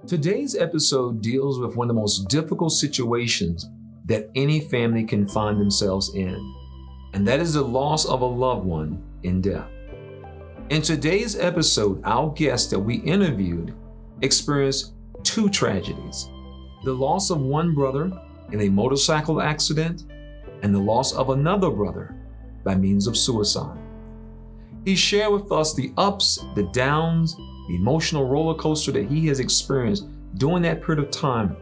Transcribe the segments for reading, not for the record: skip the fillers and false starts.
Today's episode deals with one of the most difficult situations that any family can find themselves in, and that is the loss of a loved one in death. In today's episode, our guest that we interviewed experienced two tragedies: the loss of one brother in a motorcycle accident and the loss of another brother by means of suicide. He shared with us the ups, the downs, the emotional roller coaster that he has experienced during that period of time.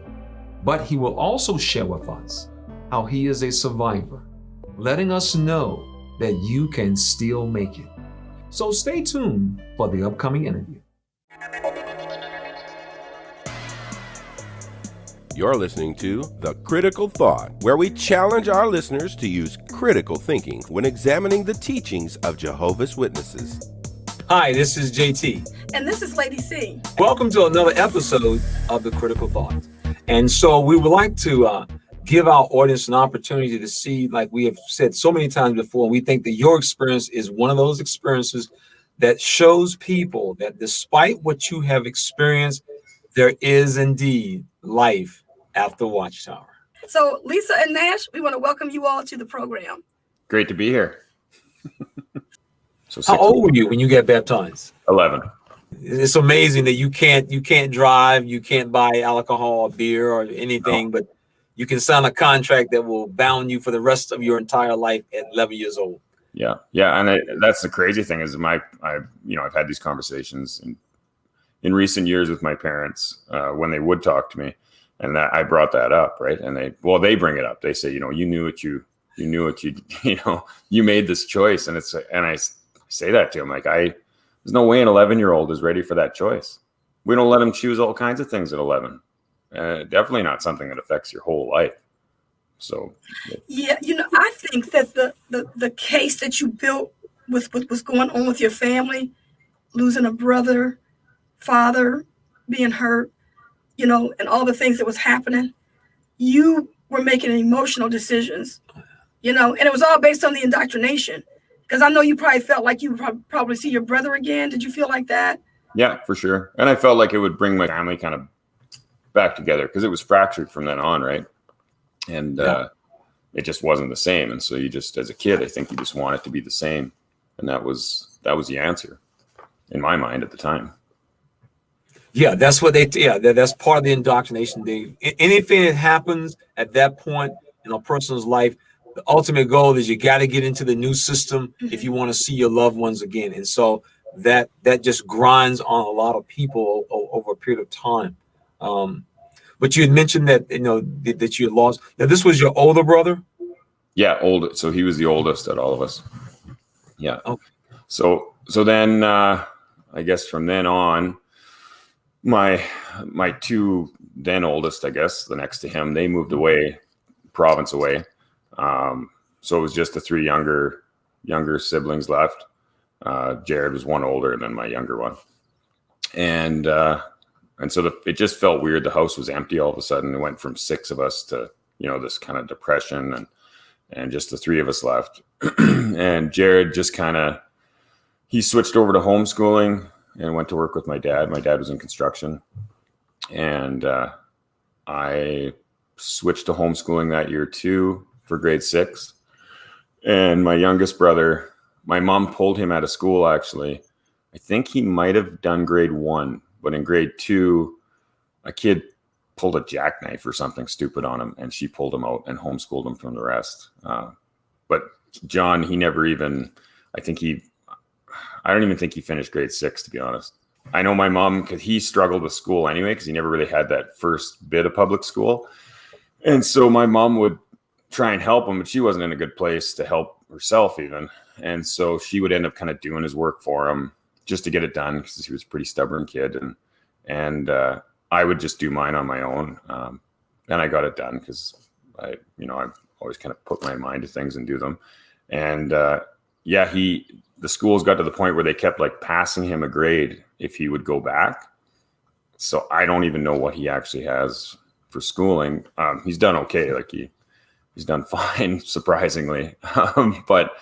But he will also share with us how he is a survivor, letting us know that you can still make it. So stay tuned for the upcoming interview. You're listening to The Critical Thought, where we challenge our listeners to use critical thinking when examining the teachings of Jehovah's Witnesses. Hi, this is JT. And this is Lady C. Welcome to another episode of The Critical Thought. And so we would like to give our audience an opportunity to see, like we have said so many times before, we think that your experience is one of those experiences that shows people that despite what you have experienced, there is indeed life after Watchtower. So Lisa and Nash, we want to welcome you all to the program. Great to be here. How old were you when you got baptized? 11. It's amazing that you can't drive, you can't buy alcohol or beer or anything, but you can sign a contract that will bound you for the rest of your entire life at 11 years old. Yeah, and that's the crazy thing is I've had these conversations in recent years with my parents when they would talk to me, and that I brought that up, right? And they bring it up. They say, you made this choice, and I say that to them, like there's no way an 11-year-old is ready for that choice. We don't let them choose all kinds of things at 11. Definitely not something that affects your whole life. So yeah, I think that the case that you built with what was going on with your family, losing a brother, father being hurt, and all the things that was happening, you were making emotional decisions, and it was all based on the indoctrination. Because I know you probably felt like you would probably see your brother again. Did you feel like that? Yeah, for sure. And I felt like it would bring my family kind of back together because it was fractured from then on, right? And it just wasn't the same. And so you just, as a kid, I think you just want it to be the same. And that was the answer in my mind at the time. Yeah, that's what that's part of the indoctrination. Anything that happens at that point in a person's life, the ultimate goal is you got to get into the new system if you want to see your loved ones again. And so that just grinds on a lot of people over a period of time. But you had mentioned that, that you had lost. Now, this was your older brother? Yeah, older. So he was the oldest at all of us. Yeah. Okay. So then, I guess from then on, my two then oldest, I guess, the next to him, they moved away, province away. So it was just the three younger siblings left. Jared was one older than my younger one. And so it just felt weird. The house was empty all of a sudden. It went from 6 of us to, this kind of depression and just the 3 of us left. And Jared just he switched over to homeschooling and went to work with my dad. My dad was in construction. And I switched to homeschooling that year too for grade 6. And my youngest brother, my mom pulled him out of school, actually. I think he might have done grade 1, but in grade 2, a kid pulled a jackknife or something stupid on him, and she pulled him out and homeschooled him from the rest. But John, he never even, I don't even think he finished grade 6, to be honest. I know my mom, because he struggled with school anyway, because he never really had that first bit of public school. And so my mom would try and help him, but she wasn't in a good place to help herself even. And so she would end up kind of doing his work for him just to get it done because he was a pretty stubborn kid. And I would just do mine on my own. And I got it done because I've always kind of put my mind to things and do them. And the schools got to the point where they kept like passing him a grade if he would go back. So I don't even know what he actually has for schooling. He's done okay. Like he's done fine, surprisingly. But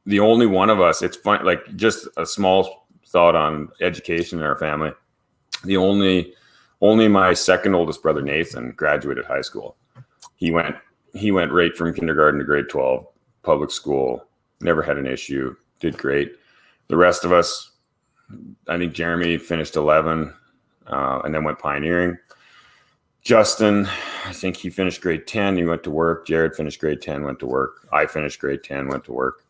the only one of us, it's fine. Like just a small thought on education in our family. The only Only my second oldest brother, Nathan, graduated high school. He went right from kindergarten to grade 12, public school, never had an issue, did great. The rest of us, I think Jeremy finished 11 and then went pioneering. Justin, I think he finished grade 10. He went to work. Jared finished grade 10, went to work. I finished grade 10, went to work.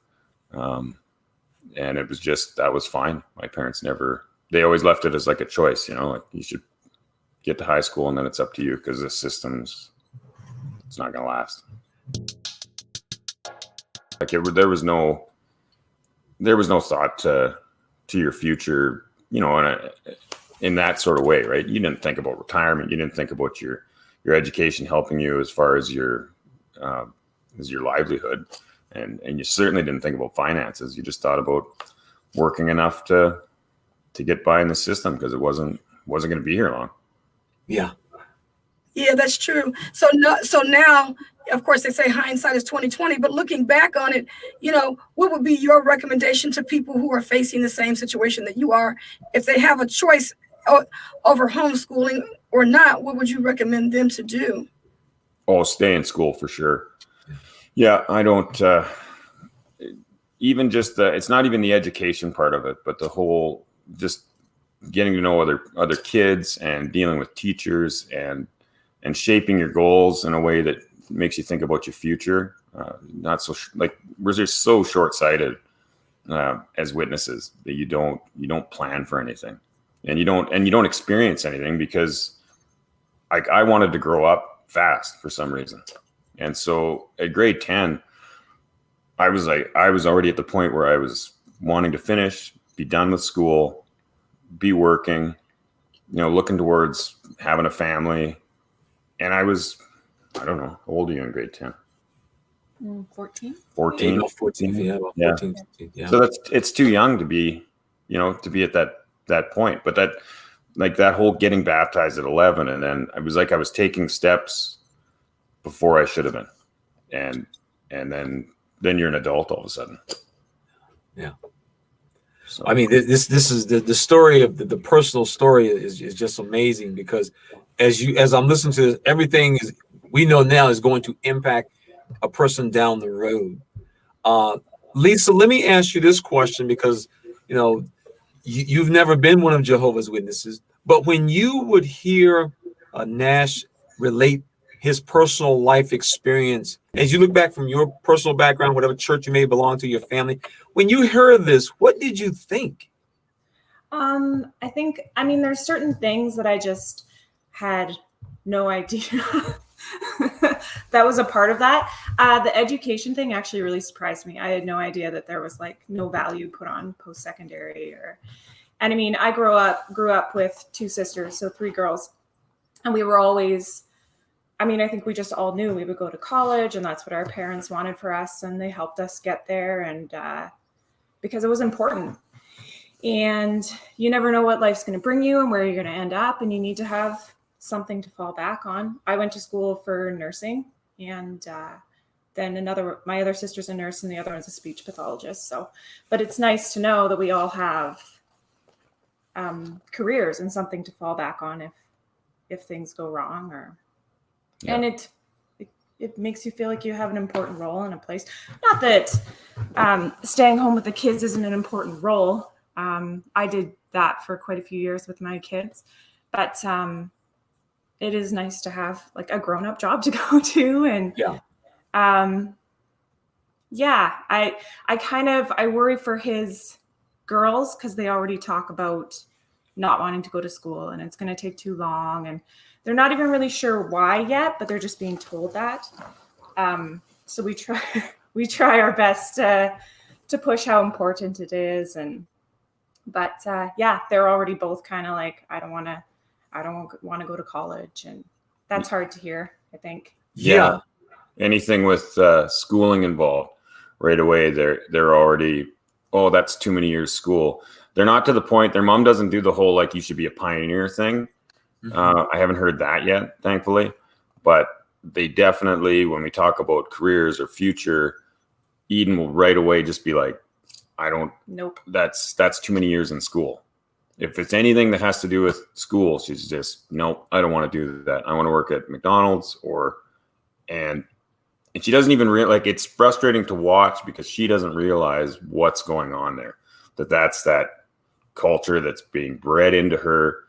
And it was just, that was fine. My parents they always left it as like a choice, like you should get to high school and then it's up to you because the system's, it's not going to last. Like there was no thought to your future, in that sort of way, right? You didn't think about retirement. You didn't think about your education helping you as far as your livelihood. And you certainly didn't think about finances. You just thought about working enough to get by in the system because it wasn't going to be here long. Yeah. Yeah, that's true. So now, of course, they say hindsight is 20/20, but looking back on it, what would be your recommendation to people who are facing the same situation that you are? If they have a choice over homeschooling or not, what would you recommend them to do? Oh, stay in school for sure. Yeah, I don't even just it's not even the education part of it, but the whole just getting to know other kids and dealing with teachers and shaping your goals in a way that makes you think about your future. Not so we're just so short-sighted as witnesses that you don't plan for anything, and you don't experience anything because I wanted to grow up fast for some reason. And so at grade 10, I was already at the point where I was wanting to finish, be done with school, be working, looking towards having a family. And I don't know, how old are you in grade 10? 14. 14. Yeah, 14. Yeah. 14, 15, yeah. So it's too young to be, to be at that point. But that whole getting baptized at 11, and then I was taking steps before I should have been. And then you're an adult all of a sudden. Yeah. So. I mean, this is the story of the personal story is just amazing because as I'm listening to this, everything we know now is going to impact a person down the road. Lisa, let me ask you this question because, you've never been one of Jehovah's Witnesses, but when you would hear Nash relate his personal life experience, as you look back from your personal background, whatever church you may belong to, your family, when you heard this, what did you think? There's certain things that I just had no idea that was a part of that. The education thing actually really surprised me. I had no idea that there was no value put on post-secondary I grew up with two sisters, so three girls, and we were always, I think we just all knew we would go to college and that's what our parents wanted for us. And they helped us get there and because it was important. And you never know what life's going to bring you and where you're going to end up. And you need to have something to fall back on. I went to school for nursing and then my other sister's a nurse and the other one's a speech pathologist. But it's nice to know that we all have careers and something to fall back on if things go wrong Yeah. And it makes you feel like you have an important role in a place. Not that staying home with the kids isn't an important role. I did that for quite a few years with my kids, but it is nice to have a grown-up job to go to. And I worry for his girls because they already talk about not wanting to go to school and it's going to take too long, and they're not even really sure why yet, but they're just being told that. So we try our best to push how important it is. But they're already both kind of I don't want to go to college. And that's hard to hear, I think. Yeah. Anything with schooling involved right away, they're already, oh, that's too many years school. They're not to the point, their mom doesn't do the whole, you should be a pioneer thing. I haven't heard that yet, thankfully, but they definitely, when we talk about careers or future, Eden will right away just be nope, that's too many years in school. if it's anything that has to do with school, she's just, no, I don't want to do that. I want to work at McDonald's and she doesn't even like, it's frustrating to watch because she doesn't realize what's going on there. That's that culture that's being bred into her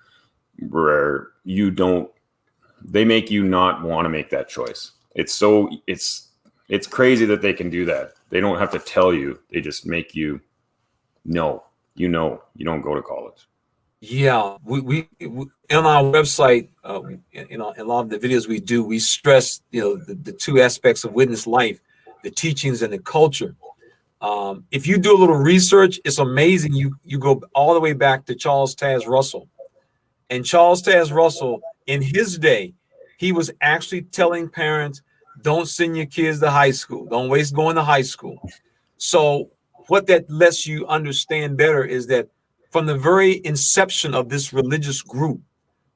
where they make you not want to make that choice. It's crazy that they can do that. They don't have to tell you. They just make you know, you don't go to college. Yeah, we on our website, in a lot of the videos we do, we stress, the two aspects of witness life, the teachings and the culture. If you do a little research, it's amazing. You go all the way back to Charles Taze Russell. And Charles Taze Russell, in his day, he was actually telling parents, don't send your kids to high school. Don't waste going to high school. So what that lets you understand better is that from the very inception of this religious group,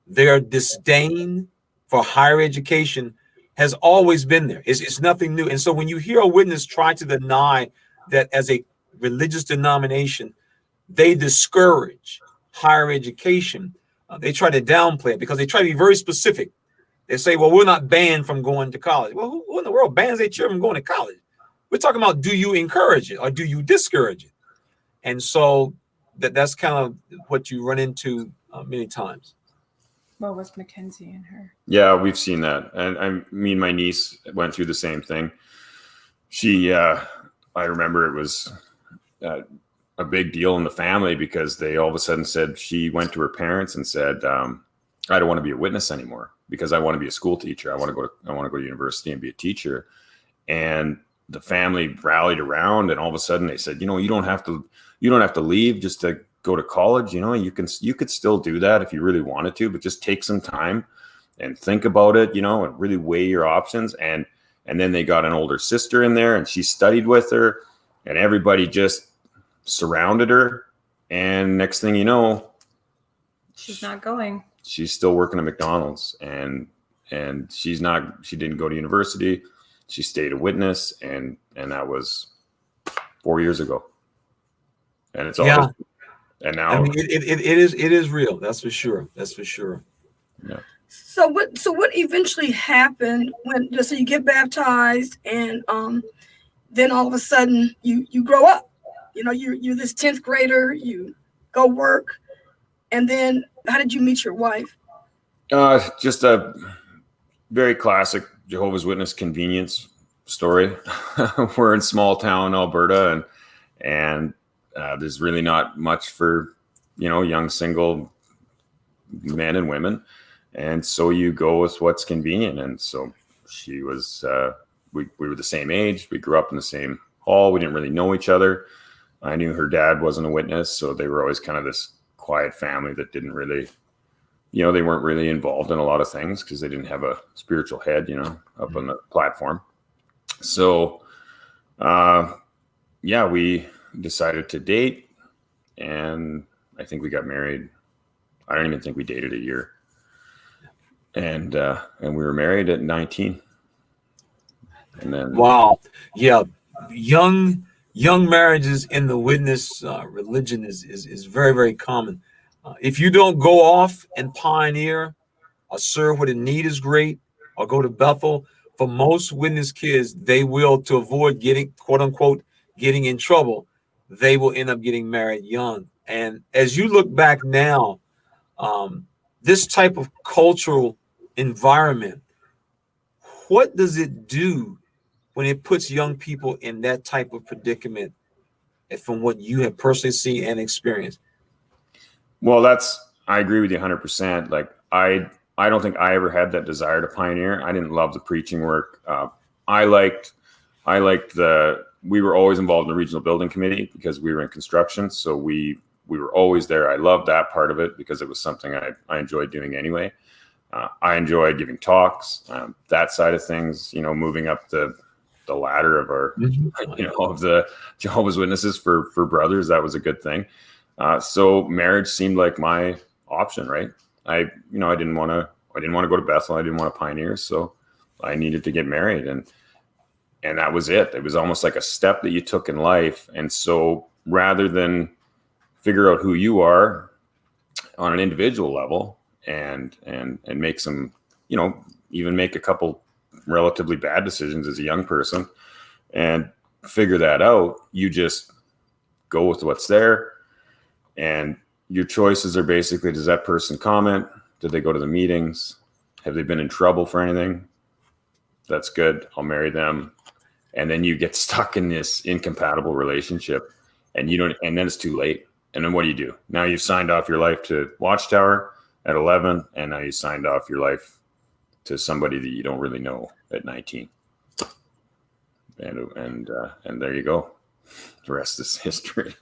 their disdain for higher education has always been there. It's nothing new. And so when you hear a witness try to deny that as a religious denomination, they discourage higher education, they try to downplay it because they try to be very specific. They say, well, we're not banned from going to college. Well, who in the world bans their children from going to college? We're talking about, do you encourage it or do you discourage it? And so that's kind of what you run into many times. Well, with Mackenzie and her. Yeah, we've seen that. And me and my niece went through the same thing. She, I remember it was a big deal in the family because they all of a sudden said, she went to her parents and said, I don't want to be a witness anymore because I want to be a school teacher. I want to go to university and be a teacher. And the family rallied around, and all of a sudden they said, you don't have to leave just to go to college. You could still do that if you really wanted to, but just take some time and think about it, and really weigh your options. And then they got an older sister in there, and she studied with her, and everybody just surrounded her. And next thing you know, she's not going. She's still working at McDonald's, and she didn't go to university. She stayed a witness, and that was 4 years ago. And it's all, yeah. And now it is real. That's for sure. Yeah. So what eventually happened when so you get baptized and then all of a sudden you grow up, you're this 10th grader, you go work, and then how did you meet your wife? Just a very classic Jehovah's Witness convenience story. We're in small town Alberta, and there's really not much for young single men and women, and so you go with what's convenient. And so she was we were the same age, we grew up in the same hall, we didn't really know each other. I knew her dad wasn't a witness, so they were always kind of this quiet family that didn't really, they weren't really involved in a lot of things because they didn't have a spiritual head, up on the platform. So we decided to date, and I think we got married. I don't even think we dated a year. And we were married at 19. And then wow. Yeah. Young marriages in the witness religion is very, very common. If you don't go off and pioneer or serve where the need is great or go to Bethel, for most witness kids, they will, to avoid getting, quote unquote, getting in trouble, they will end up getting married young. And as you look back now, this type of cultural environment, what does it do when it puts young people in that type of predicament from what you have personally seen and experienced? Well, I agree with you 100%. Like, I don't think I ever had that desire to pioneer. I didn't love the preaching work. We were always involved in the regional building committee because we were in construction. So we were always there. I loved that part of it because it was something I enjoyed doing anyway. I enjoyed giving talks, that side of things, moving up the ladder of our, of the Jehovah's Witnesses for brothers. That was a good thing. So marriage seemed like my option, right? I didn't want to go to Bethel. I didn't want to pioneer. So I needed to get married, and that was it. It was almost like a step that you took in life. And so rather than figure out who you are, on an individual level and make some, even make a couple relatively bad decisions as a young person and figure that out. You just go with what's there, and your choices are basically, does that person comment? Did they go to the meetings? Have they been in trouble for anything? That's good. I'll marry them. And then you get stuck in this incompatible relationship, and and then it's too late. And then what do? Now you've signed off your life to Watchtower at 11, and now you signed off your life to somebody that you don't really know at 19. And there you go. The rest is history.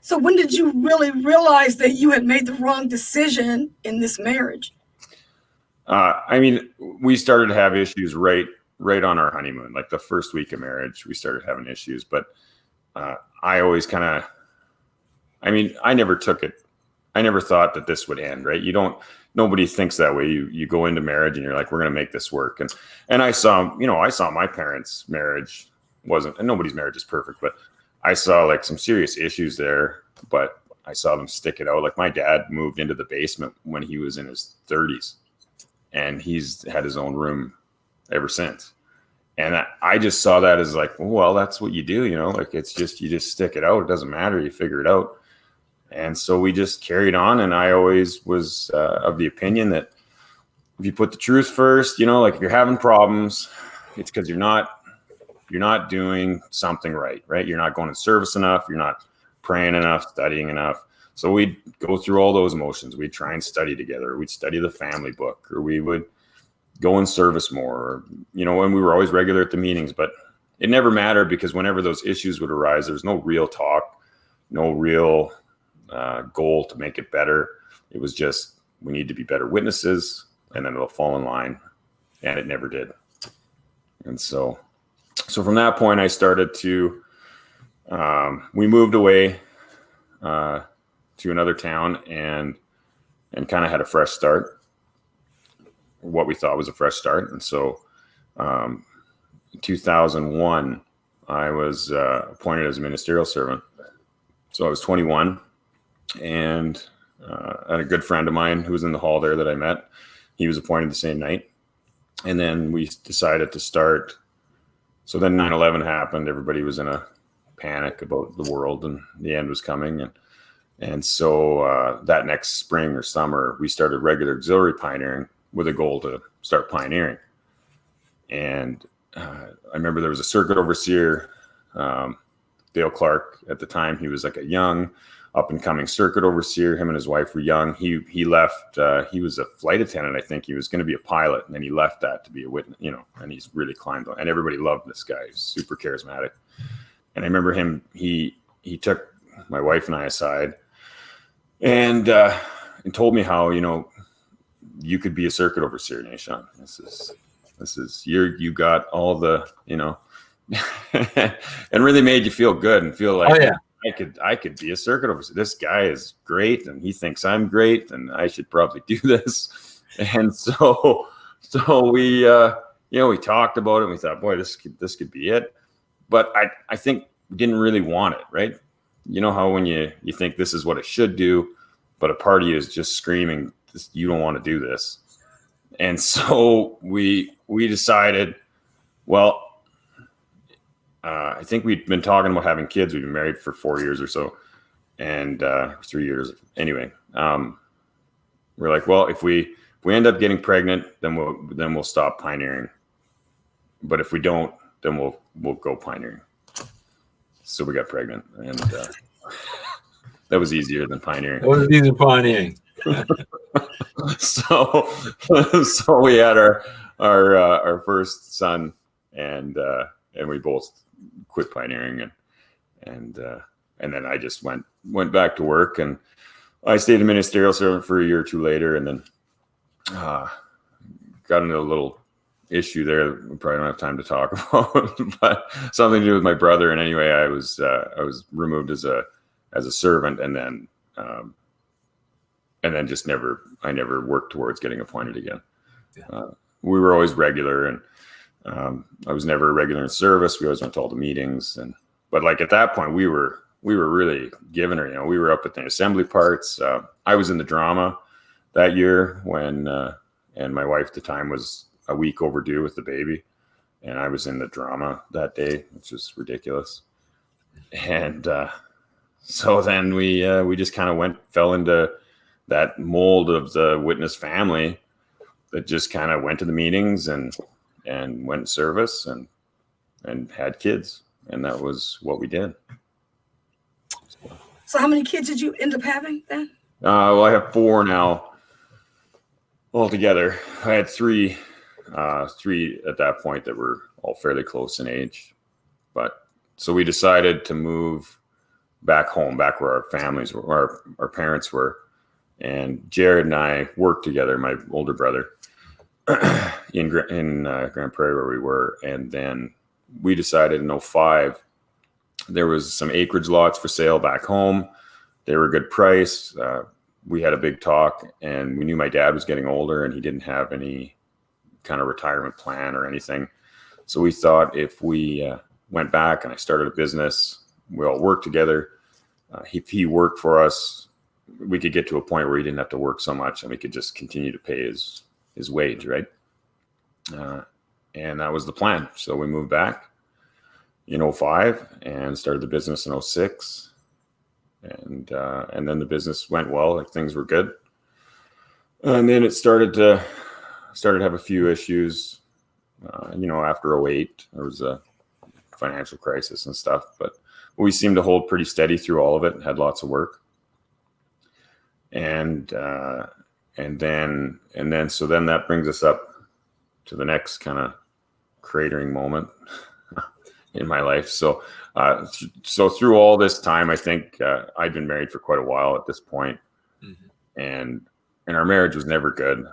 So when did you really realize that you had made the wrong decision in this marriage? We started to have issues right on our honeymoon. Like the first week of marriage, we started having issues. But I always I never took it. I never thought that this would end, right? Nobody thinks that way. You go into marriage and you're like, we're going to make this work. And I saw my parents' marriage and nobody's marriage is perfect, but I saw like some serious issues there, but I saw them stick it out. Like my dad moved into the basement when he was in his 30s, and he's had his own room ever since. And I just saw that as like, well, that's what you do, like it's just, you just stick it out. It doesn't matter. You figure it out. And so we just carried on. And I always was of the opinion that if you put the truth first, like if you're having problems, it's because you're not doing something right? You're not going to service enough. You're not praying enough, studying enough. So we'd go through all those motions. We'd try and study together. We'd study the family book, or we would go and service more, or, and we were always regular at the meetings, but it never mattered because whenever those issues would arise, there was no real talk, no real goal to make it better. It was just, we need to be better witnesses, and then it'll fall in line, and it never did. And so from that point, I started to, we moved away to another town and kind of had a fresh start, what we thought was a fresh start. And so in 2001, I was appointed as a ministerial servant. So I was 21, and I had a good friend of mine who was in the hall there that I met. He was appointed the same night. And then we decided to start. So then 9/11 happened. Everybody was in a panic about the world, and the end was coming. And so that next spring or summer, we started regular auxiliary pioneering with a goal to start pioneering. And I remember there was a circuit overseer, Dale Clark at the time. He was like a young up and coming circuit overseer. Him and his wife were young. He left, he was a flight attendant. I think he was going to be a pilot, and then he left that to be a witness, and he's really climbed on, and everybody loved this guy. He's super charismatic. And I remember him, he took my wife and I aside and told me how, you could be a circuit overseer, Nation. This is you got all the, and really made you feel good and feel like, oh, yeah, I could be a circuit overseer. This guy is great, and he thinks I'm great, and I should probably do this. And so we we talked about it, and we thought, boy, this could be it. But I think we didn't really want it, right? You know how when you think this is what it should do, but a part of you is just screaming, you don't want to do this. And so we decided, well, I think we'd been talking about having kids. We've been married for 4 years or so, and 3 years anyway. We're like, well, if we end up getting pregnant, then we'll stop pioneering. But if we don't, then we'll go pioneering. So we got pregnant, and that was easier than pioneering. What was easier than pioneering? So we had our first son, and we both quit pioneering, and then I just went back to work, and I stayed a ministerial servant for a year or two later, and then got into a little issue there we probably don't have time to talk about, but something to do with my brother. And anyway, I was removed as a servant, and then just I never worked towards getting appointed again. Yeah. We were always regular, and I was never regular in service. We always went to all the meetings, but like at that point we were we were really giving her, we were up at the assembly parts. I was in the drama that year when, and my wife at the time was a week overdue with the baby. And I was in the drama that day, which was ridiculous. And so then we just kind of fell into that mold of the witness family that just kind of went to the meetings and went to service and had kids. And that was what we did. So how many kids did you end up having then? Well, I have 4 now altogether. I had three at that point that were all fairly close in age. But so we decided to move back home, back where our families were, our parents were. And Jared and I worked together, my older brother, in Grand Prairie where we were. And then we decided in 2005, there was some acreage lots for sale back home. They were a good price. We had a big talk, and we knew my dad was getting older and he didn't have any kind of retirement plan or anything. So we thought if we went back and I started a business, we all worked together. If he worked for us, we could get to a point where he didn't have to work so much and we could just continue to pay his wage, right? And that was the plan. So we moved back in 2005 and started the business in 2006. And then the business went well, like things were good. And then it started to have a few issues. After 2008, there was a financial crisis and stuff, but we seemed to hold pretty steady through all of it and had lots of work. And then that brings us up to the next kind of cratering moment in my life. So through all this time, I think I'd been married for quite a while at this point. Mm-hmm. and our marriage was never good.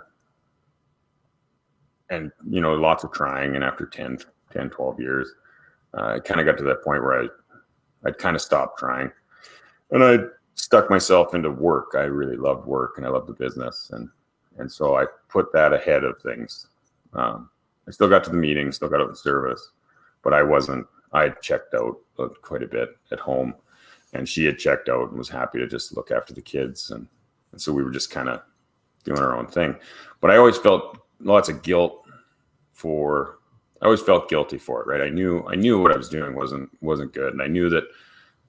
And, lots of trying. And after 10, 12 years, I kind of got to that point where I'd kind of stopped trying. And I stuck myself into work. I really loved work and I loved the business. And so I put that ahead of things. I still got to the meeting, still got out the service, but I checked out quite a bit at home, and she had checked out and was happy to just look after the kids. And so we were just kind of doing our own thing. But I always felt lots of guilt I always felt guilty for it, right? I knew what I was doing wasn't good. And I knew that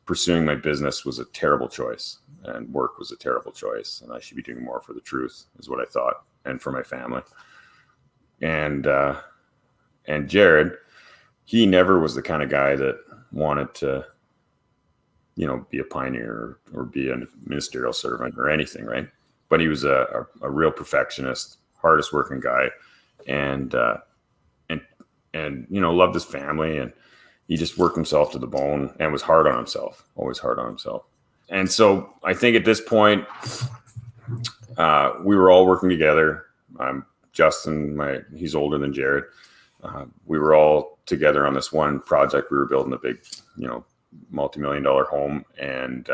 pursuing my business was a terrible choice and work was a terrible choice. And I should be doing more for the truth is what I thought, and for my family. And Jared, he never was the kind of guy that wanted to, be a pioneer or be a ministerial servant or anything, right? But he was a real perfectionist, hardest working guy, and loved his family, and he just worked himself to the bone and was hard on himself, always hard on himself. And so I think at this point, we were all working together. Justin, he's older than Jared. We were all together on this one project. We were building a big, multi-million-dollar home, and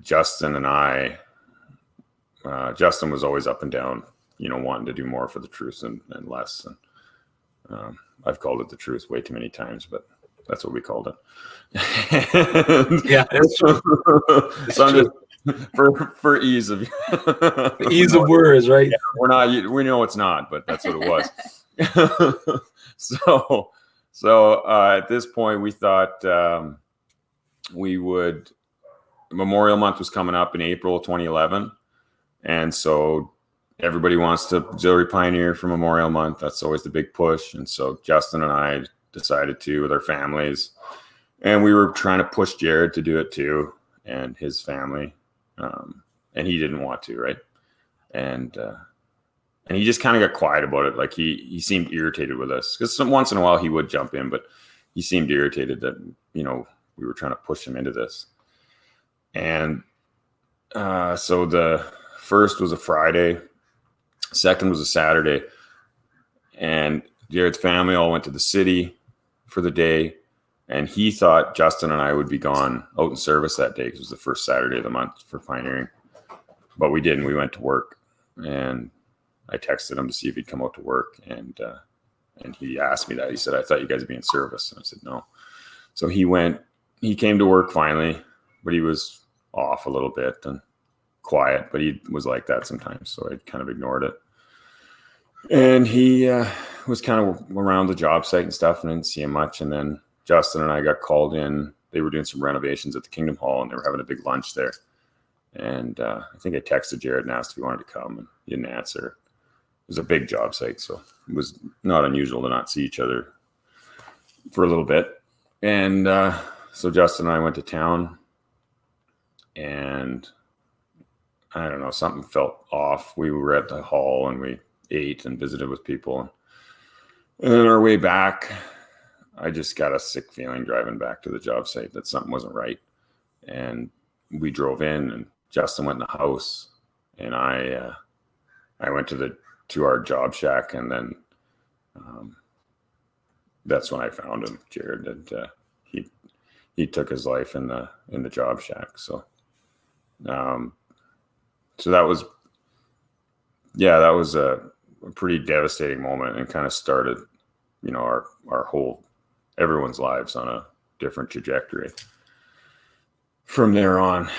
Justin and I, Justin was always up and down, wanting to do more for the truth and less. And I've called it the truth way too many times, but that's what we called it. Yeah, that's true. So I'm just for ease of ease of words, right? Yeah, we know it's not, but that's what it was. So at this point, we thought Memorial Month was coming up in April 2011, and so everybody wants to auxiliary pioneer for Memorial Month. That's always the big push. And so Justin and I decided to, with our families, and we were trying to push Jared to do it too, and his family, and he didn't want to, right? And he just kind of got quiet about it. Like he seemed irritated with us, because once in a while he would jump in, but he seemed irritated that, we were trying to push him into this. And so the first was a Friday, second was a Saturday, and Jared's family all went to the city for the day, and he thought Justin and I would be gone out in service that day because it was the first Saturday of the month for pioneering. But we didn't. We went to work, and I texted him to see if he'd come out to work, and he asked me that. He said, "I thought you guys would be in service," and I said, "No." So he went he came to work finally, but he was off a little bit and quiet, but he was like that sometimes. So I kind of ignored it. And he was kind of around the job site and stuff, and didn't see him much. And then Justin and I got called in. They were doing some renovations at the Kingdom Hall, and they were having a big lunch there. And I think I texted Jared and asked if he wanted to come, and he didn't answer. It was a big job site, so it was not unusual to not see each other for a little bit. And so Justin and I went to town, and I don't know, something felt off. We were at the hall, and we ate and visited with people. And on our way back, I just got a sick feeling driving back to the job site that something wasn't right. And we drove in, and Justin went in the house, and I went to our job shack, and then that's when I found him, Jared. And he took his life in the job shack. So so that was a pretty devastating moment, and kind of started, our whole, everyone's lives on a different trajectory from there on.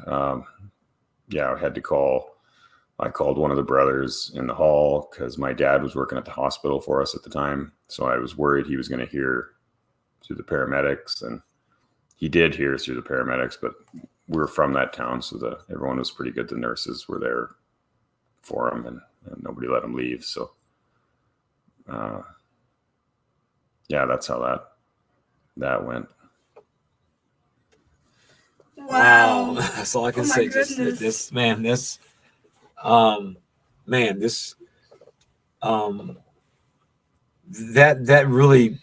I called one of the brothers in the hall because my dad was working at the hospital for us at the time. So I was worried he was going to hear through the paramedics, and he did hear through the paramedics, but we were from that town. So everyone was pretty good. The nurses were there for him, and nobody let him leave. So, that's how that went. Wow. That's all I can Oh my say. goodness. That really,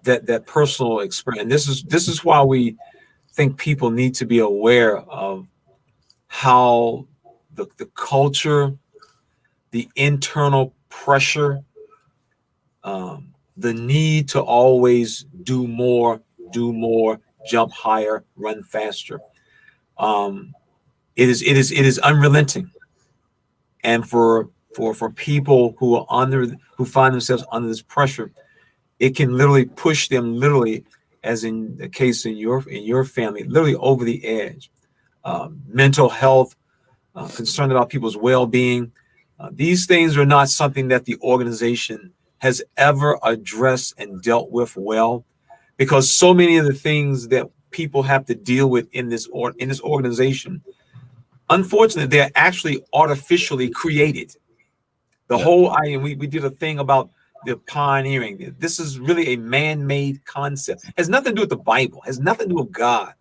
that personal experience. This is why we think people need to be aware of how the culture, the internal pressure, the need to always do more, jump higher, run faster. It is unrelenting. And for people who find themselves under this pressure, it can literally push them, as in the case in your family, literally over the edge. Mental health, concerned about people's well-being. These things are not something that the organization has ever addressed and dealt with well, because so many of the things that people have to deal with in this organization, unfortunately, they're actually artificially created. The whole idea, we did a thing about the pioneering. This is really a man-made concept. Has nothing to do with the Bible, has nothing to do with God.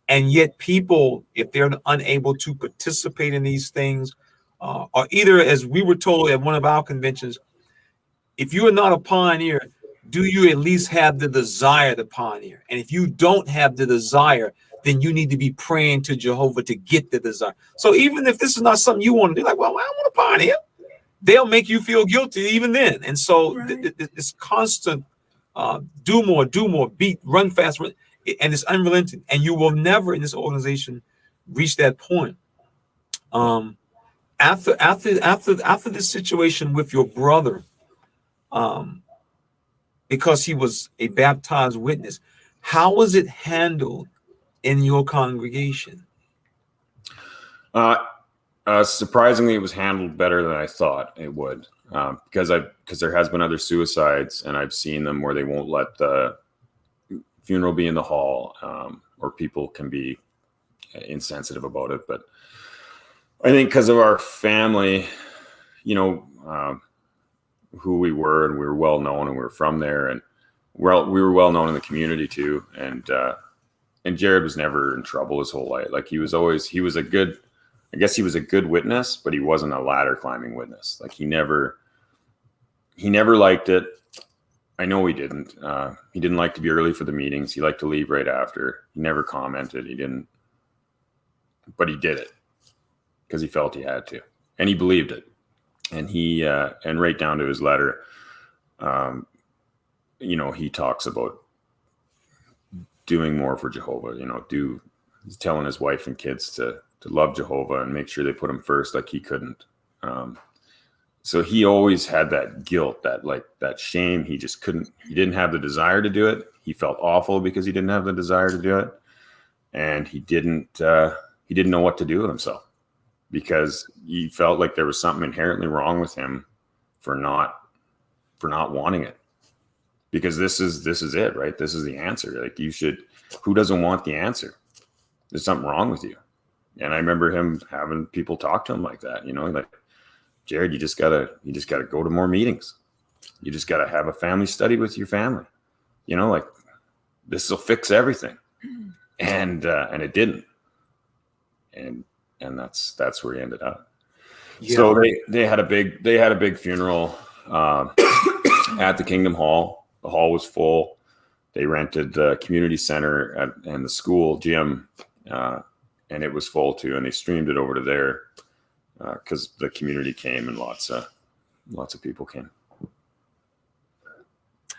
And yet people, if they're unable to participate in these things, or either, as we were told at one of our conventions, if you are not a pioneer, do you at least have the desire to pioneer? And if you don't have the desire, then you need to be praying to Jehovah to get the desire. So even if this is not something you want to do, like, well, I don't want to pioneer, they'll make you feel guilty even then. And so this constant do more, run fast, and it's unrelenting. And you will never in this organization reach that point. After this situation with your brother, because he was a baptized witness, how was it handled in your congregation? Surprisingly, it was handled better than I thought it would, because there has been other suicides, and I've seen them where they won't let the funeral be in the hall, or people can be insensitive about it. But I think because of our family, who we were, and we were well known, and we were from there, and we were well known in the community too. And Jared was never in trouble his whole life. Like he was a good witness, but he wasn't a ladder climbing witness. Like he never liked it. I know he didn't. He didn't like to be early for the meetings. He liked to leave right after. He never commented. He didn't, but he did it because he felt he had to, and he believed it. And and right down to his letter, he talks about doing more for Jehovah, he's telling his wife and kids to love Jehovah and make sure they put him first, like he couldn't. So he always had that guilt, that shame. He just couldn't, he didn't have the desire to do it. he felt awful because he didn't have the desire to do it. And he didn't know what to do with himself because he felt like there was something inherently wrong with him for not wanting it. Because this is it, right? This is the answer. Like who doesn't want the answer? There's something wrong with you. And I remember him having people talk to him like that, like, Jared, you just gotta go to more meetings. You just gotta have a family study with your family. Like this will fix everything. And it didn't. And that's where he ended up. Yeah. So they had a big funeral at the Kingdom Hall. The hall was full. They rented the community center and the school gym, and it was full too. And they streamed it over to there because the community came and lots of people came.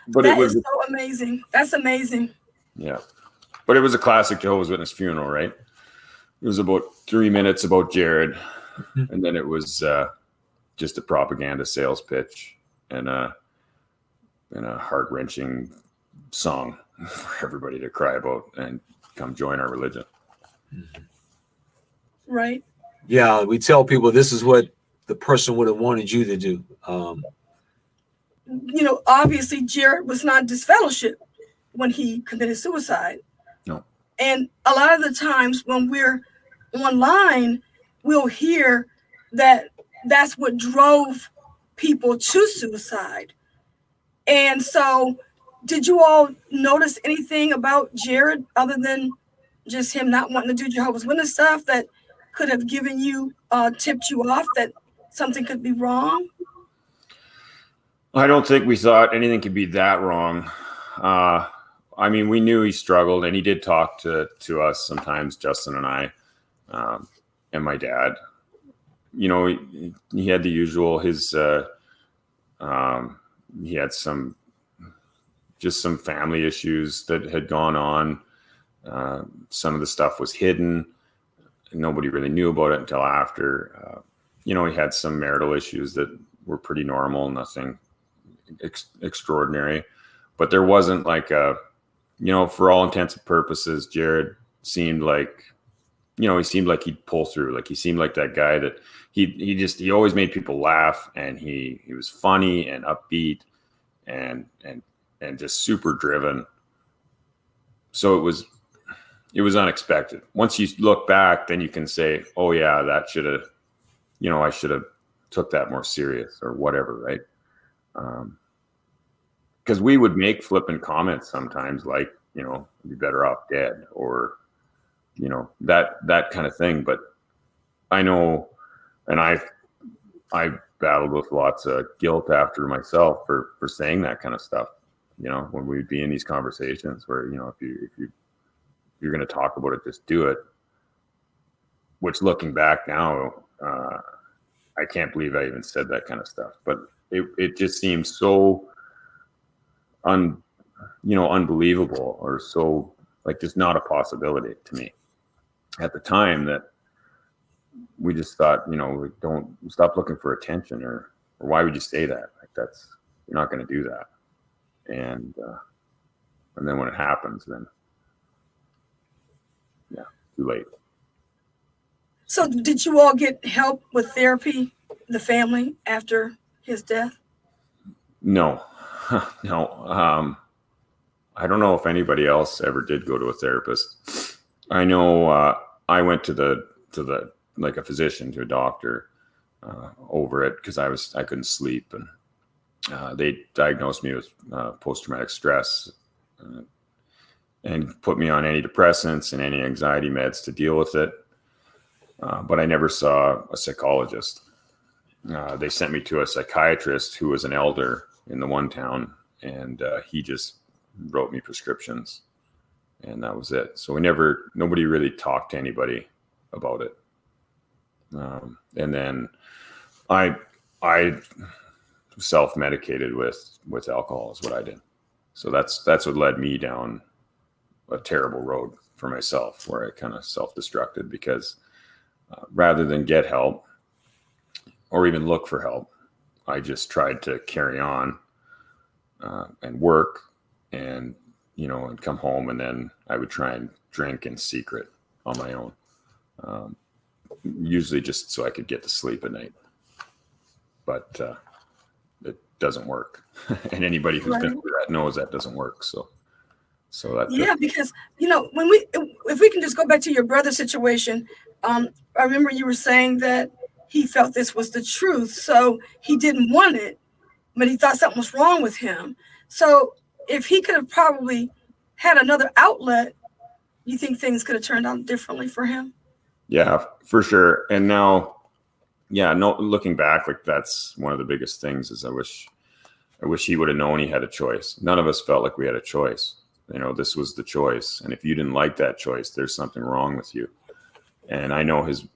But that is so amazing. That's amazing. Yeah, but it was a classic Jehovah's Witness funeral, right? It was about 3 minutes about Jared, and then it was just a propaganda sales pitch and a heart-wrenching song for everybody to cry about and come join our religion. Right. Yeah, we tell people this is what the person would have wanted you to do. Obviously Jared was not disfellowshipped when he committed suicide. No. And a lot of the times when we're online, we'll hear that that's what drove people to suicide. And so did you all notice anything about Jared other than just him not wanting to do Jehovah's Witness stuff that could have given you, tipped you off that something could be wrong? I don't think we thought anything could be that wrong. We knew he struggled, and he did talk to us sometimes, Justin and I, and my dad. He had the usual, he had some family issues that had gone on. Some of the stuff was hidden. Nobody really knew about it until after. He had some marital issues that were pretty normal, nothing extraordinary. But there wasn't like for all intents and purposes, Jared seemed like, he seemed like he'd pull through. Like he seemed like that guy that he always made people laugh, and he was funny and upbeat and just super driven. So it was unexpected. Once you look back, then you can say, oh yeah, that should have, I should have took that more serious or whatever. Right. Cause we would make flippant comments sometimes like, you'd be better off dead or, that kind of thing. But I know, and I battled with lots of guilt after myself for saying that kind of stuff, when we'd be in these conversations where, if you're going to talk about it, just do it. Which looking back now, I can't believe I even said that kind of stuff, but it just seems so unbelievable or so like just not a possibility to me at the time that we just thought, don't stop looking for attention or why would you say that? Like you're not going to do that. And then when it happens, then yeah, too late. So did you all get help with therapy, the family, after his death? No. No. I don't know if anybody else ever did go to a therapist. I know I went to the like a physician, to a doctor over it because I couldn't sleep, and they diagnosed me with post-traumatic stress and put me on antidepressants and anti-anxiety meds to deal with it. But I never saw a psychologist. They sent me to a psychiatrist who was an elder in the one town, and he just wrote me prescriptions, and that was it. So nobody really talked to anybody about it. And then I self-medicated with alcohol is what I did. So that's what led me down a terrible road for myself, where I kind of self-destructed because rather than get help or even look for help, I just tried to carry on and work and and come home, and then I would try and drink in secret on my own, usually just so I could get to sleep at night. But it doesn't work, and anybody who's been through that knows that doesn't work. So that because if we can just go back to your brother situation, I remember you were saying that he felt this was the truth, so he didn't want it, but he thought something was wrong with him. So if he could have probably had another outlet, you think things could have turned out differently for him? Yeah, for sure. And now, looking back, like that's one of the biggest things is I wish he would have known he had a choice. None of us felt like we had a choice. This was the choice. And if you didn't like that choice, there's something wrong with you. And I know his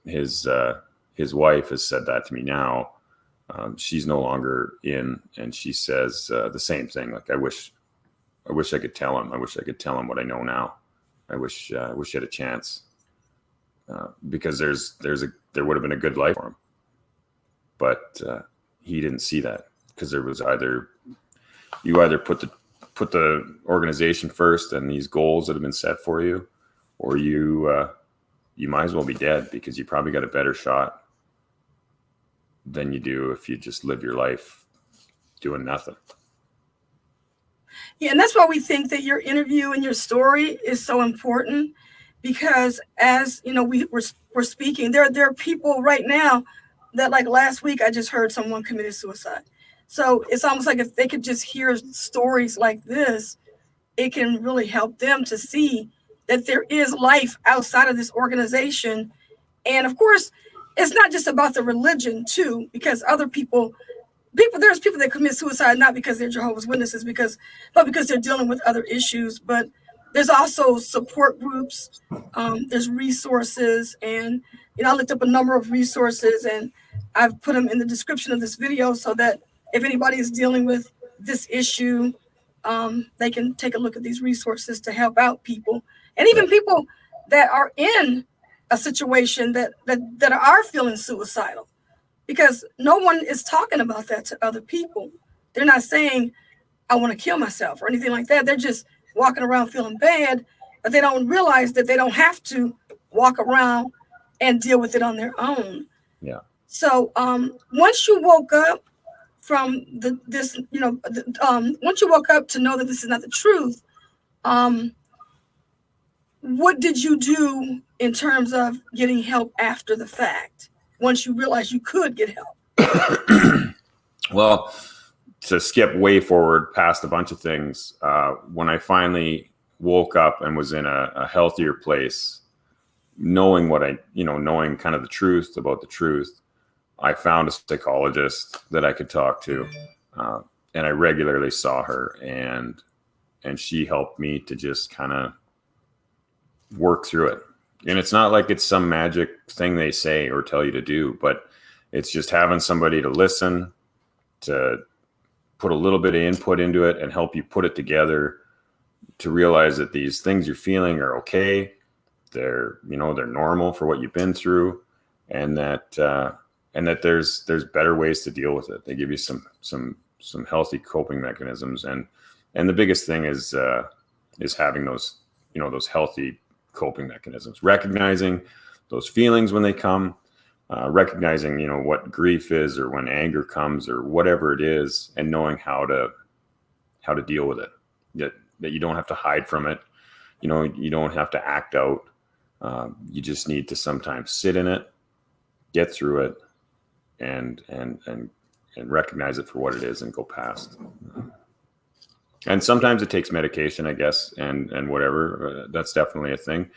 wife has said that to me now. She's no longer in, and she says the same thing. Like, I wish I could tell him. I wish I could tell him what I know now. I wish he had a chance, because there would have been a good life for him. But he didn't see that, because there was you either put the organization first and these goals that have been set for you, or you might as well be dead, because you probably got a better shot than you do if you just live your life doing nothing. Yeah, and that's why we think that your interview and your story is so important, because as we're speaking, there are people right now that, like last week, I just heard someone committed suicide. So it's almost like if they could just hear stories like this, it can really help them to see that there is life outside of this organization. And of course, it's not just about the religion too, because other people, there's people that commit suicide not because they're Jehovah's Witnesses, but because they're dealing with other issues. But there's also support groups, there's resources, and I looked up a number of resources, and I've put them in the description of this video so that if anybody is dealing with this issue, they can take a look at these resources to help out people, and even people that are in a situation that are feeling suicidal, because no one is talking about that to other people. They're not saying, I want to kill myself or anything like that. They're just walking around feeling bad, but they don't realize that they don't have to walk around and deal with it on their own. Yeah. So once you woke up from once you woke up to know that this is not the truth, what did you do in terms of getting help after the fact, once you realized you could get help? Well, to skip way forward past a bunch of things, when I finally woke up and was in a healthier place, knowing knowing kind of the truth about the truth, I found a psychologist that I could talk to, and I regularly saw her, and she helped me to just kind of work through it. And it's not like it's some magic thing they say or tell you to do, but it's just having somebody to listen, to put a little bit of input into it and help you put it together, to realize that these things you're feeling are okay. They're normal for what you've been through, and that there's better ways to deal with it. They give you some healthy coping mechanisms. And the biggest thing is having those healthy coping mechanisms, recognizing those feelings when they come, recognizing, what grief is, or when anger comes, or whatever it is, and knowing how to deal with it, that you don't have to hide from it. You don't have to act out. You just need to sometimes sit in it, get through it, and recognize it for what it is and go past. And sometimes it takes medication, I guess, and whatever. That's definitely a thing.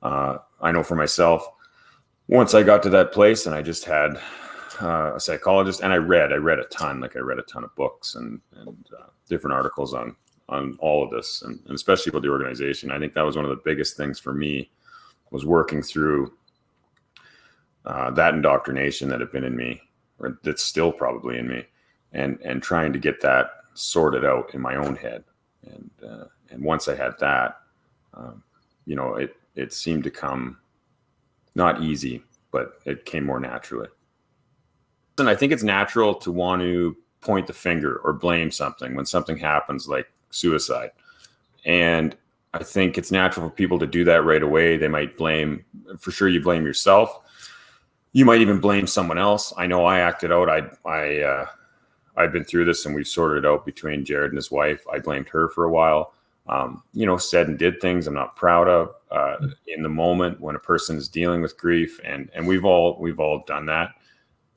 I know for myself, once I got to that place and I just had a psychologist, and I read a ton. Like, I read a ton of books and different articles on all of this, and especially about the organization. I think that was one of the biggest things for me, was working through that indoctrination that had been in me, or that's still probably in me, and trying to get that sorted out in my own head. And once I had that, it seemed to come not easy, but it came more naturally. And I think it's natural to want to point the finger or blame something when something happens, like suicide. And I think it's natural for people to do that right away. They might blame, for sure you blame yourself. You might even blame someone else. I know I acted out. I've been through this, and we've sorted it out between Jared and his wife. I blamed her for a while. Said and did things I'm not proud of in the moment when a person is dealing with grief, and we've all done that,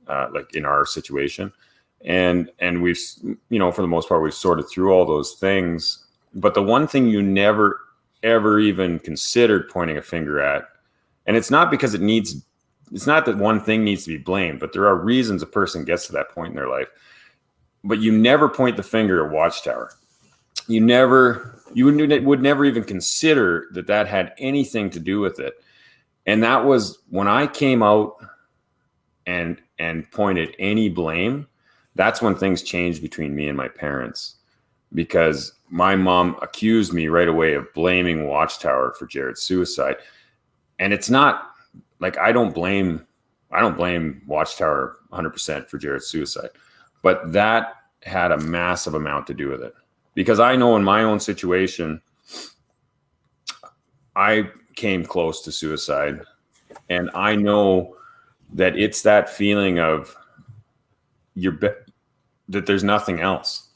like in our situation, and we've, for the most part, we've sorted through all those things. But the one thing you never ever even considered pointing a finger at, and it's not because it's not that one thing needs to be blamed, but there are reasons a person gets to that point in their life. But you never point the finger at Watchtower. You would never even consider that had anything to do with it. And that was when I came out and pointed any blame. That's when things changed between me and my parents, because my mom accused me right away of blaming Watchtower for Jared's suicide. And it's not like I don't blame Watchtower 100% for Jared's suicide, but that had a massive amount to do with it. Because I know in my own situation, I came close to suicide, and I know that it's that feeling of that there's nothing else,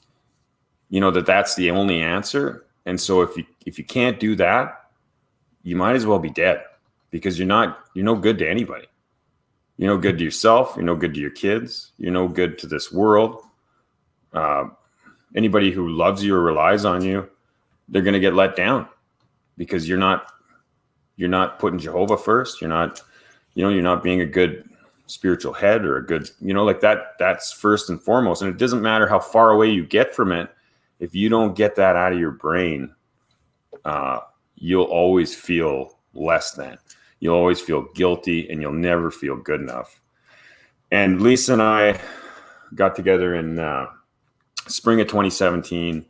that's the only answer. And so if you can't do that, you might as well be dead, because you're no good to anybody. You're no good to yourself. You're no good to your kids. You're no good to this world. Anybody who loves you or relies on you, they're going to get let down, because you're not putting Jehovah first. You're not being a good spiritual head or a good, like that's first and foremost. And it doesn't matter how far away you get from it. If you don't get that out of your brain, you'll always feel less than. You'll always feel guilty, and you'll never feel good enough. And Lisa and I got together in spring of 2017.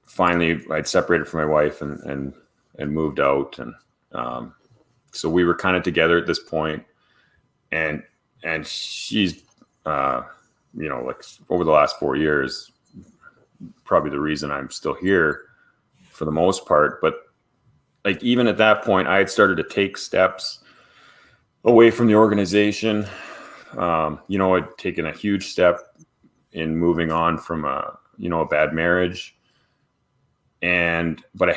Finally, I'd separated from my wife and moved out, and so we were kind of together at this point. And she's like over the last 4 years, probably the reason I'm still here for the most part. But like even at that point, I had started to take steps away from the organization. I'd taken a huge step in moving on from a bad marriage, but I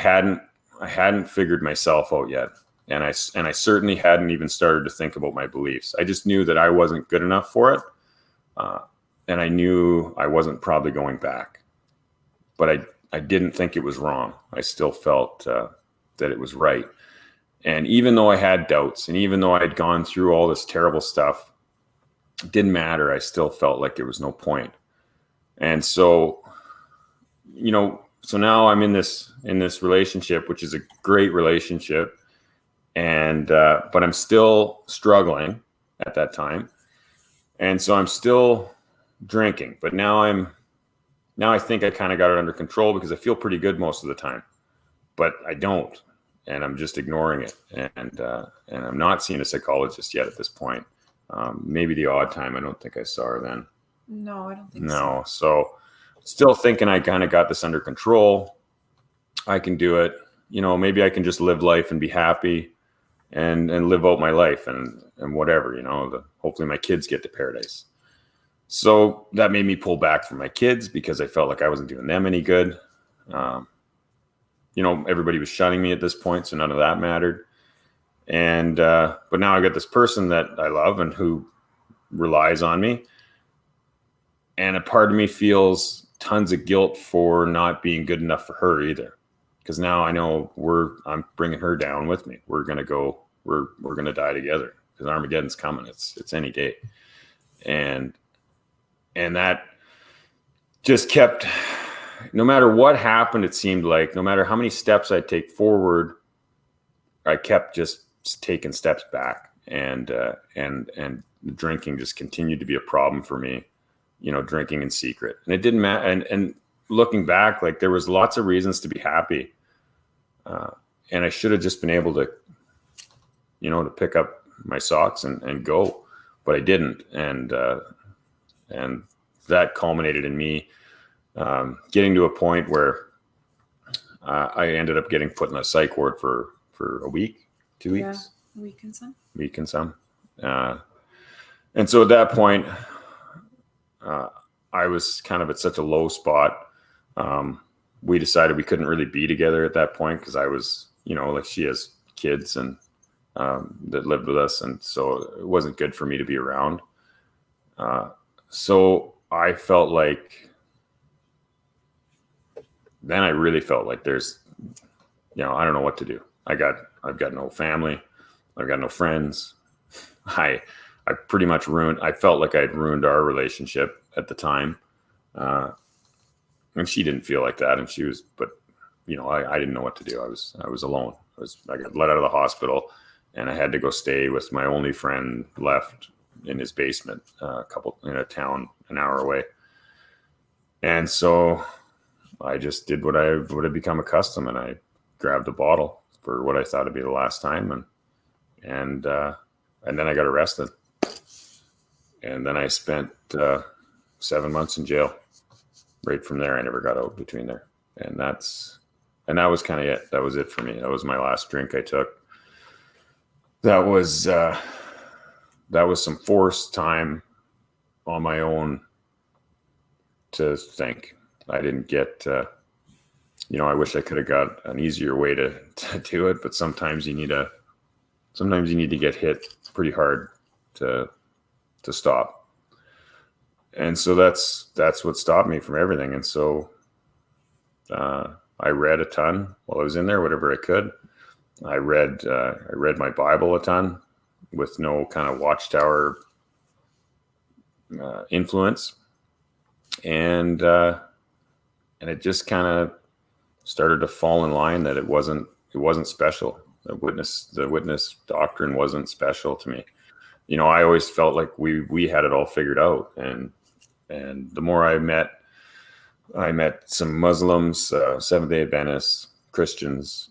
hadn't figured myself out yet, and I certainly hadn't even started to think about my beliefs. I just knew that I wasn't good enough for it, and I knew I wasn't probably going back, but I didn't think it was wrong. I still felt that it was right. And even though I had doubts, and even though I had gone through all this terrible stuff, it didn't matter. I still felt like there was no point. And so, so now I'm in this relationship, which is a great relationship. And, but I'm still struggling at that time. And so I'm still drinking, but now I think I kind of got it under control, because I feel pretty good most of the time, but I don't. And I'm just ignoring it. And I'm not seeing a psychologist yet at this point. Maybe the odd time. I don't think I saw her then. No, I don't think so. No. So still thinking I kind of got this under control. I can do it. Maybe I can just live life and be happy and live out my life and whatever, hopefully my kids get to paradise. So that made me pull back from my kids, because I felt like I wasn't doing them any good. Everybody was shunning me at this point, so none of that mattered. And, but now I got this person that I love and who relies on me. And a part of me feels tons of guilt for not being good enough for her either. Because now I know I'm bringing her down with me. We're going to die together, because Armageddon's coming. It's any day. And that just kept, no matter what happened, it seemed like no matter how many steps I'd take forward, I kept just taking steps back, and drinking just continued to be a problem for me, drinking in secret. And it didn't matter. And looking back, like there was lots of reasons to be happy. And I should have just been able to, to pick up my socks and go, but I didn't. And that culminated in me getting to a point where I ended up getting put in a psych ward for a week, 2 weeks. Yeah, a week and some. Week and some. And so at that point, I was kind of at such a low spot. We decided we couldn't really be together at that point because I was, like she has kids and that lived with us. And so it wasn't good for me to be around. So I felt like, then I really felt like there's, I don't know what to do. I've got no family. I've got no friends. I pretty much I felt like I'd ruined our relationship at the time. And she didn't feel like that. And she was, but I didn't know what to do. I was alone. I got let out of the hospital and I had to go stay with my only friend left in his basement, in a town an hour away. And so I just did what I would have become accustomed, and I grabbed a bottle for what I thought would be the last time. And then I got arrested. And then I spent 7 months in jail. Right from there, I never got out between there. And that was kind of it. That was it for me. That was my last drink I took. That was some forced time on my own to think. I didn't get, I wish I could have got an easier way to do it, but sometimes you need to get hit pretty hard to stop. And so that's what stopped me from everything. And so I read a ton while I was in there, whatever I could. I read my Bible a ton with no kind of Watchtower influence, and it just kind of started to fall in line that it wasn't special. The witness doctrine wasn't special to me. I always felt like we had it all figured out, and the more I met some Muslims, Seventh-day Adventists, Christians,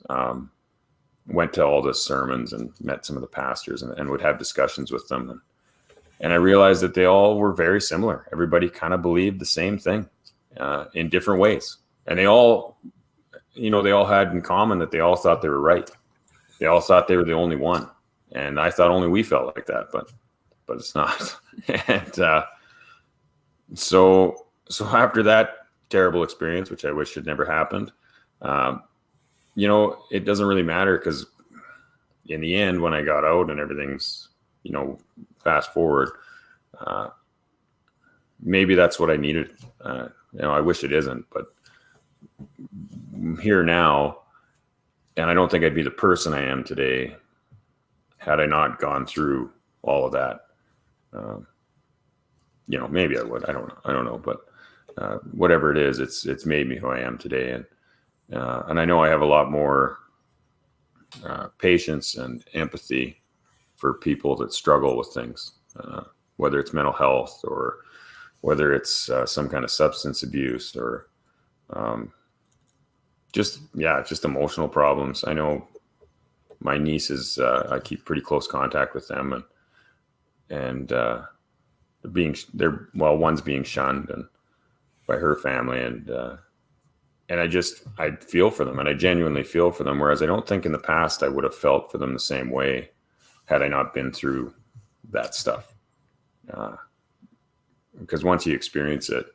went to all the sermons and met some of the pastors and would have discussions with them. And I realized that they all were very similar. Everybody kind of believed the same thing in different ways. And they all had in common that they all thought they were right. They all thought they were the only one. And I thought only we felt like that, but it's not. And so after that terrible experience, which I wish had never happened, it doesn't really matter, because in the end, when I got out and everything's, fast forward, maybe that's what I needed. I wish it isn't, but I'm here now, and I don't think I'd be the person I am today had I not gone through all of that. Maybe I would. I don't know, but whatever it is, it's made me who I am today, and I know I have a lot more patience and empathy for people that struggle with things, whether it's mental health or whether it's some kind of substance abuse or just emotional problems. I know my nieces, I keep pretty close contact with them, and one's being shunned and by her family, and I feel for them, and I genuinely feel for them. Whereas I don't think in the past I would have felt for them the same way had I not been through that stuff. Because once you experience it,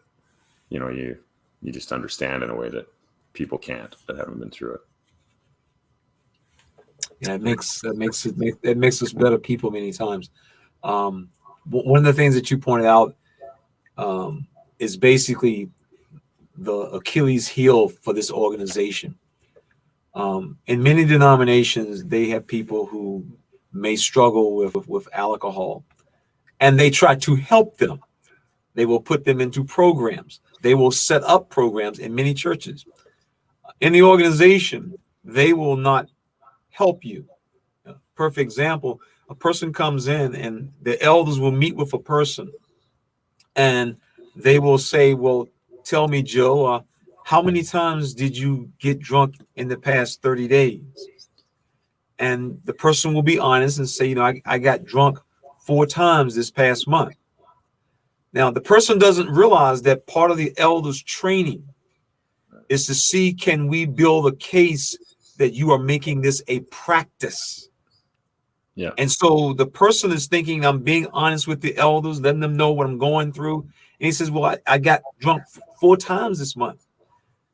you just understand in a way that people can't that haven't been through it. Yeah, it makes us better people many times. One of the things that you pointed out is basically the Achilles heel for this organization. In many denominations, they have people who may struggle with alcohol, and they try to help them. They will put them into programs. They will set up programs in many churches. In the organization, they will not help you. Perfect example, a person comes in and the elders will meet with a person and they will say, well, tell me, Joe, how many times did you get drunk in the past 30 days? And the person will be honest and say, I got drunk 4 times this past month. Now, the person doesn't realize that part of the elders' training is to see, can we build a case that you are making this a practice? Yeah. And so the person is thinking, I'm being honest with the elders, letting them know what I'm going through. And he says, well, I got drunk 4 times this month.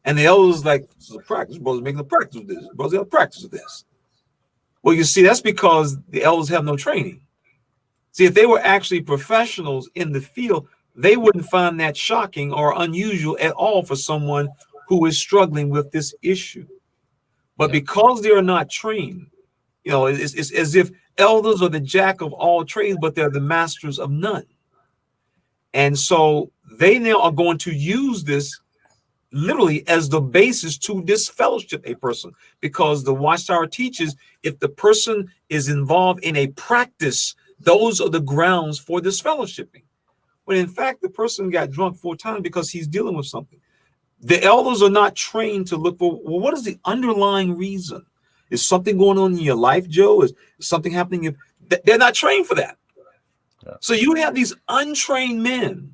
And the elders like, this is a practice. Brother's making a practice of this. Brother's got a practice of this. Well, you see, that's because the elders have no training. See, if they were actually professionals in the field, they wouldn't find that shocking or unusual at all for someone who is struggling with this issue. But because they are not trained, you know, it's as if elders are the jack of all trades, but they're the masters of none. And so they now are going to use this literally as the basis to disfellowship a person, because the Watchtower teaches if the person is involved in a practice, those are the grounds for disfellowshipping. When in fact, the person got drunk 4 times because he's dealing with something. The elders are not trained to look for, well, what is the underlying reason? Is something going on in your life, Joe? Is something happening? They're not trained for that. Yeah. So you have these untrained men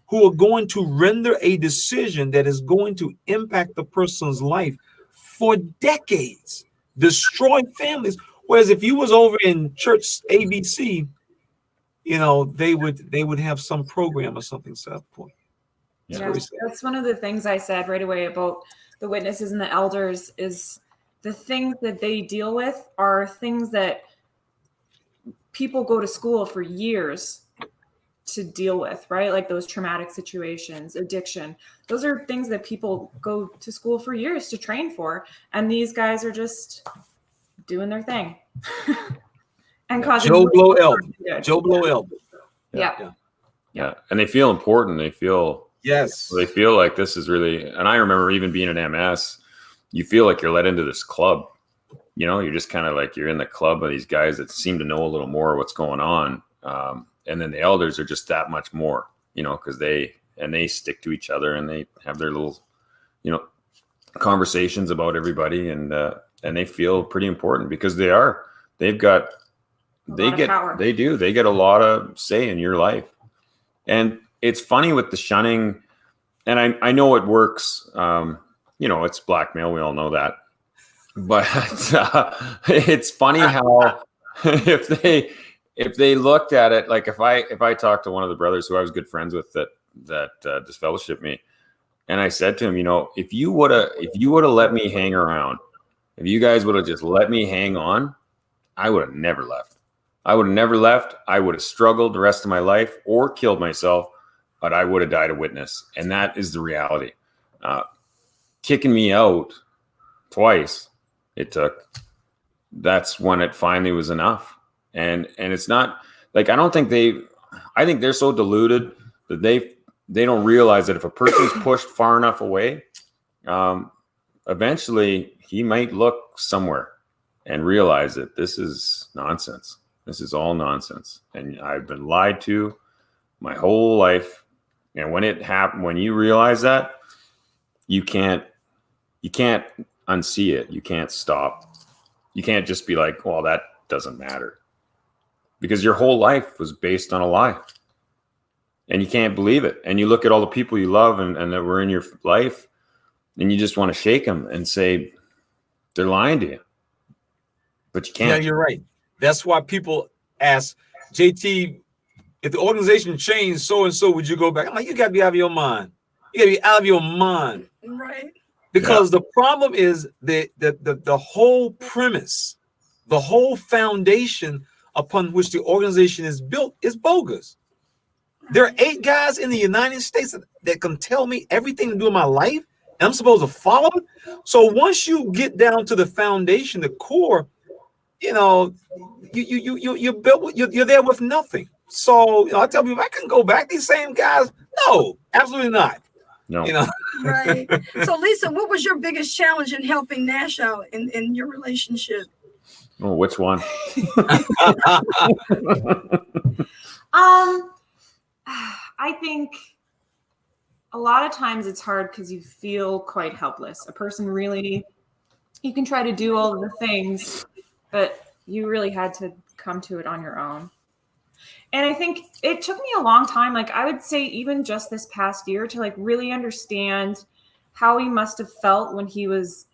who are going to render a decision that is going to impact the person's life for decades, destroy families. Whereas if you was over in church ABC, you know, they would have some program or something set up for you. Yeah, that's one of the things I said right away about the witnesses and the elders is the things that they deal with are things that people go to school for years to deal with, right? Like those traumatic situations, addiction. Those are things that people go to school for years to train for. And these guys are just doing their thing. And causing Joe Blow elder. Joe Blow elder. Yeah. And they feel important. They feel they feel like this is really, and I remember even being an MS, you feel like you're let into this club. You know, you're just kind of like you're in the club of these guys that seem to know a little more what's going on. And then the elders are just that much more, you know, because they stick to each other and they have their little, you know, conversations about everybody, and they feel pretty important because they get a lot of say in your life. And it's funny with the shunning, and I know it works. You know, it's blackmail. We all know that. But it's funny how if they looked at it, like if I talked to one of the brothers who I was good friends with that disfellowshipped me, and I said to him, you know, if you would have let me hang around, if you guys would have just let me hang on, I would have never left. I would have struggled the rest of my life or killed myself, but I would have died a witness. And that is the reality. Kicking me out twice, it took. That's when it finally was enough. And it's not like, I think they're so deluded that they don't realize that if a person's pushed far enough away, eventually he might look somewhere and realize that this is nonsense. This is all nonsense. And I've been lied to my whole life. And when it happened, when you realize that, you can't unsee it. You can't stop. You can't just be like, well, that doesn't matter. Because your whole life was based on a lie. And you can't believe it. And you look at all the people you love and that were in your life, and you just want to shake them and say, they're lying to you. But you can't. Yeah, you're right. That's why people ask, JT, if the organization changed so-and-so, would you go back? I'm like, you got to be out of your mind. You got to be out of your mind. Right. Because the problem is the whole premise, the whole foundation upon which the organization is built is bogus. There are 8 guys in the United States that can tell me everything to do with my life, and I'm supposed to follow it. So once you get down to the foundation, the core, you know, you're built. You're there with nothing. So you know, I tell people, I can go back. These same guys, no, absolutely not. No. You know. Right. So Lisa, what was your biggest challenge in helping Nash out in your relationship? Oh, which one? I think a lot of times it's hard because you feel quite helpless. A person really, you can try to do all of the things, but you really had to come to it on your own. And I think it took me a long time, like I would say even just this past year, to like really understand how he must have felt when he was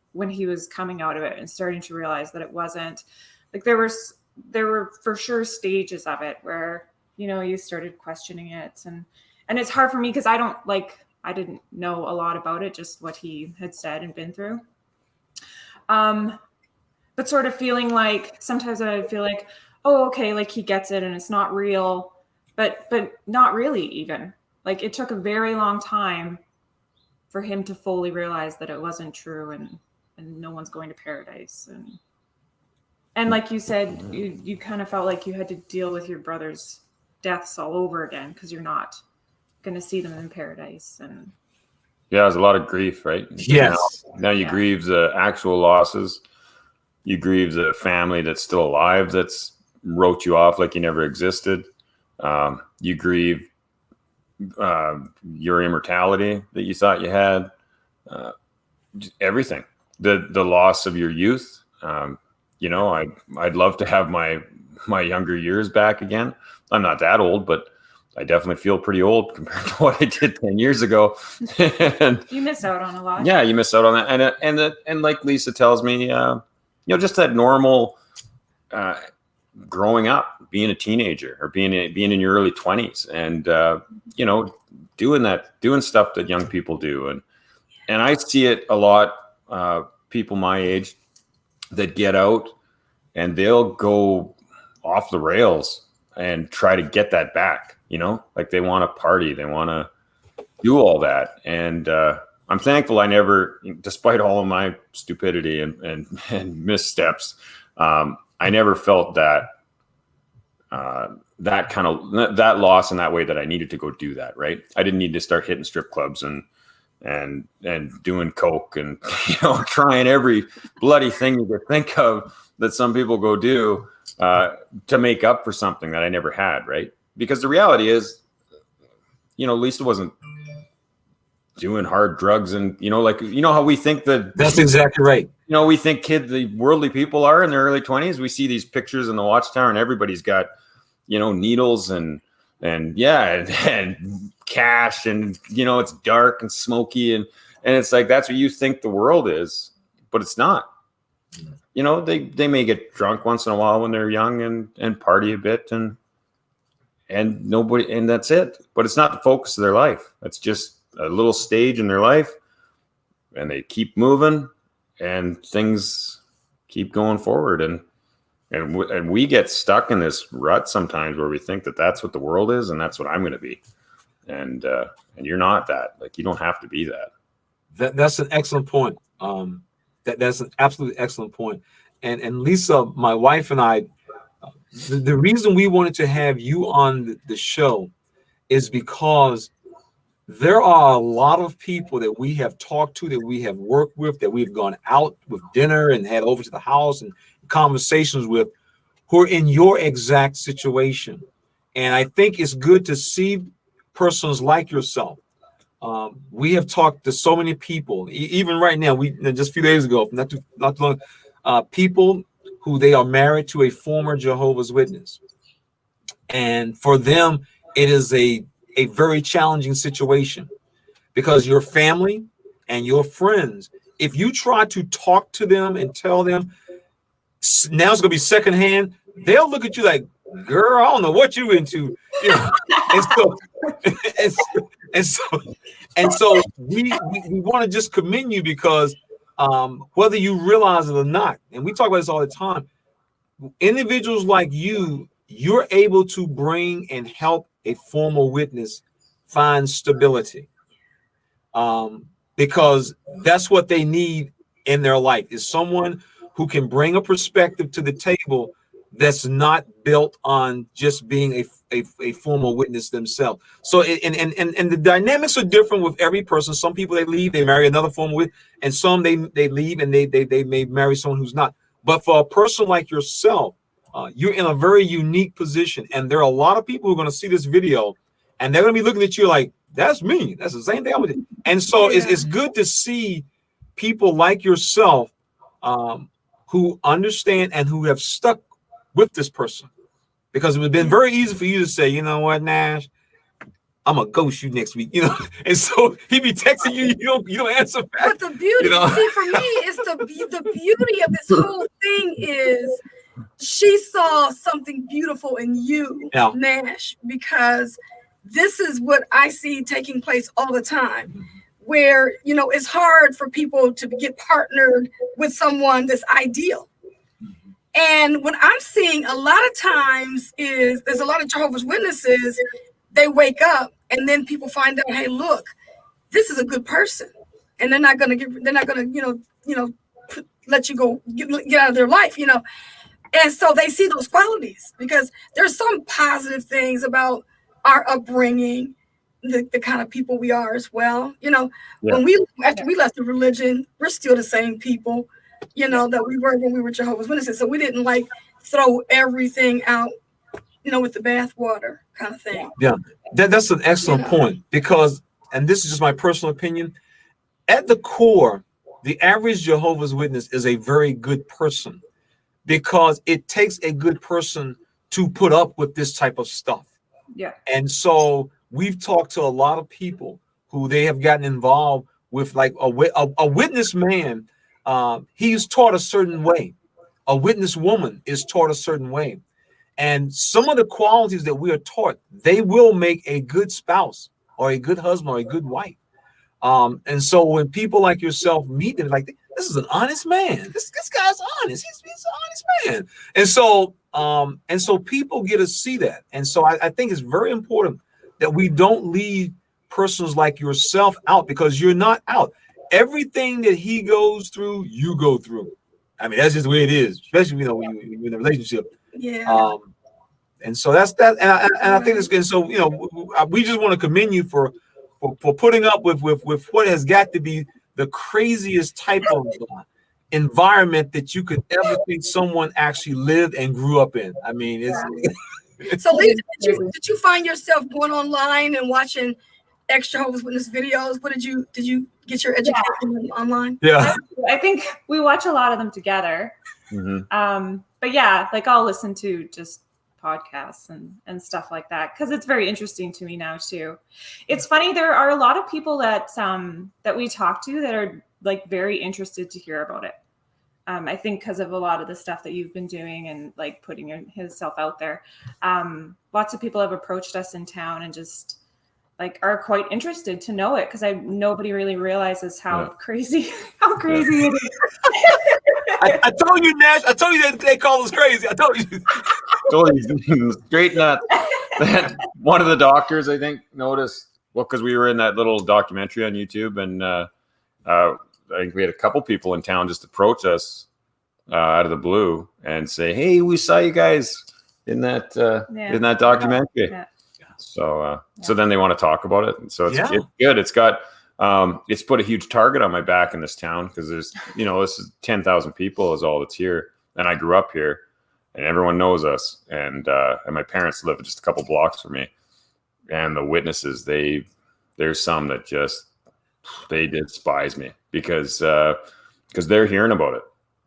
coming out of it and starting to realize that it wasn't like there were for sure stages of it where, you started questioning it. And it's hard for me because I didn't know a lot about it, just what he had said and been through. But sort of feeling like sometimes I feel like, oh, okay, like he gets it and it's not real, but not really even. Like it took a very long time for him to fully realize that it wasn't true and no one's going to paradise. And like you said, you kind of felt like you had to deal with your brother's deaths all over again because you're not going to see them in paradise. And yeah, there's a lot of grief, right? Yes. Now you grieve the actual losses. You grieve the family that's still alive that's wrote you off like you never existed. You grieve your immortality that you thought you had. Everything. The loss of your youth. I'd love to have my younger years back again. I'm not that old, but I definitely feel pretty old compared to what I did 10 years ago. And you miss out on a lot. Yeah, you miss out on that. And like Lisa tells me, just that normal growing up, being a teenager or being in your early 20s and, doing stuff that young people do. And I see it a lot, people my age that get out and they'll go off the rails and try to get that back, like they want to party, they want to do all that. And I'm thankful I never, despite all of my stupidity and missteps, I never felt that that loss in that way that I needed to go do that. Right. I didn't need to start hitting strip clubs and doing coke and, trying every bloody thing you could think of that some people go do to make up for something that I never had. Right. Because the reality is, Lisa wasn't doing hard drugs and, how we think that that's exactly right. We think the worldly people are in their early 20s. We see these pictures in the Watchtower and everybody's got, needles and cash and, it's dark and smoky and it's like, that's what you think the world is, but it's not. They may get drunk once in a while when they're young and party a bit and nobody, and that's it, but it's not the focus of their life. It's just a little stage in their life and they keep moving and things keep going forward. And we get stuck in this rut sometimes where we think that that's what the world is and that's what I'm going to be. And you're not that. Like, you don't have to be that. That's an excellent point. That's an absolutely excellent point. And Lisa, my wife and I, the reason we wanted to have you on the show is because there are a lot of people that we have talked to, that we have worked with, that we've gone out with dinner and had over to the house and conversations with, who are in your exact situation. And I think it's good to see persons like yourself. We have talked to so many people, even right now, just a few days ago, not too long, people who they are married to a former Jehovah's Witness. And for them, it is a very challenging situation because your family and your friends, if you try to talk to them and tell them now it's going to be secondhand, they'll look at you like, girl, I don't know what you into. And so we want to just commend you because whether you realize it or not, and we talk about this all the time, individuals like you're able to bring and help a former witness find stability, because that's what they need in their life, is someone who can bring a perspective to the table that's not built on just being a former witness themselves. So and the dynamics are different with every person. Some people, they leave, they marry another former witness, and some they leave and they may marry someone who's not. But for a person like yourself, you're in a very unique position, and there are a lot of people who are going to see this video and they're going to be looking at you like, that's me, that's the same thing I would do. And so it's good to see people like yourself who understand and who have stuck with this person, because it would have been very easy for you to say, you know what, Nash, I'm gonna ghost you next week, And so he be texting you, you don't answer back. But the beauty, see, for me, is the beauty of this whole thing is she saw something beautiful in you, Nash, because this is what I see taking place all the time, where, it's hard for people to get partnered with someone that's ideal. And what I'm seeing a lot of times is there's a lot of Jehovah's Witnesses, they wake up and then people find out, hey, look, this is a good person. And they're not going to, let you go, get out of their life, And so they see those qualities because there's some positive things about our upbringing, the kind of people we are as well. After we left the religion, we're still the same people, that we were when we were Jehovah's Witnesses. So we didn't throw everything out, with the bathwater kind of thing. Yeah, that's an excellent point because, and this is just my personal opinion, at the core, the average Jehovah's Witness is a very good person because it takes a good person to put up with this type of stuff. Yeah. And so we've talked to a lot of people who they have gotten involved with, like a witness man. He's taught a certain way. A witness woman is taught a certain way. And some of the qualities that we are taught, they will make a good spouse or a good husband or a good wife. And so when people like yourself meet them, like, this is an honest man. This guy's honest. He's an honest man. And so people get to see that. And so I think it's very important that we don't leave persons like yourself out because you're not out. Everything that he goes through, you go through. I mean, that's just the way it is, especially, when you're in a relationship. Yeah. And so that's that. And I think it's good. So, we just want to commend you for putting up with what has got to be the craziest type of environment that you could ever think someone actually lived and grew up in. I mean, it's so Lisa, did you find yourself going online and watching Jehovah's Witness videos? What did you get your education online? Yeah. I think we watch a lot of them together. Mm-hmm. But yeah, I'll listen to just podcasts and stuff like that because it's very interesting to me now too. It's funny, there are a lot of people that we talk to that are very interested to hear about it. I think because of a lot of the stuff that you've been doing and putting himself out there. Lots of people have approached us in town and just are quite interested to know it because nobody really realizes how crazy it is. I told you, Nash. I told you that they call us crazy. I told you. Straight nut. One of the doctors, I think, noticed. Well, because we were in that little documentary on YouTube, and I think we had a couple people in town just approach us out of the blue and say, "Hey, we saw you guys in that documentary." Yeah. So then they want to talk about it. And so it's good. It's got it's put a huge target on my back in this town because there's this is 10,000 people is all that's here, and I grew up here, and everyone knows us, and my parents live just a couple blocks from me, and the witnesses there's some that just they despise me because they're hearing about it.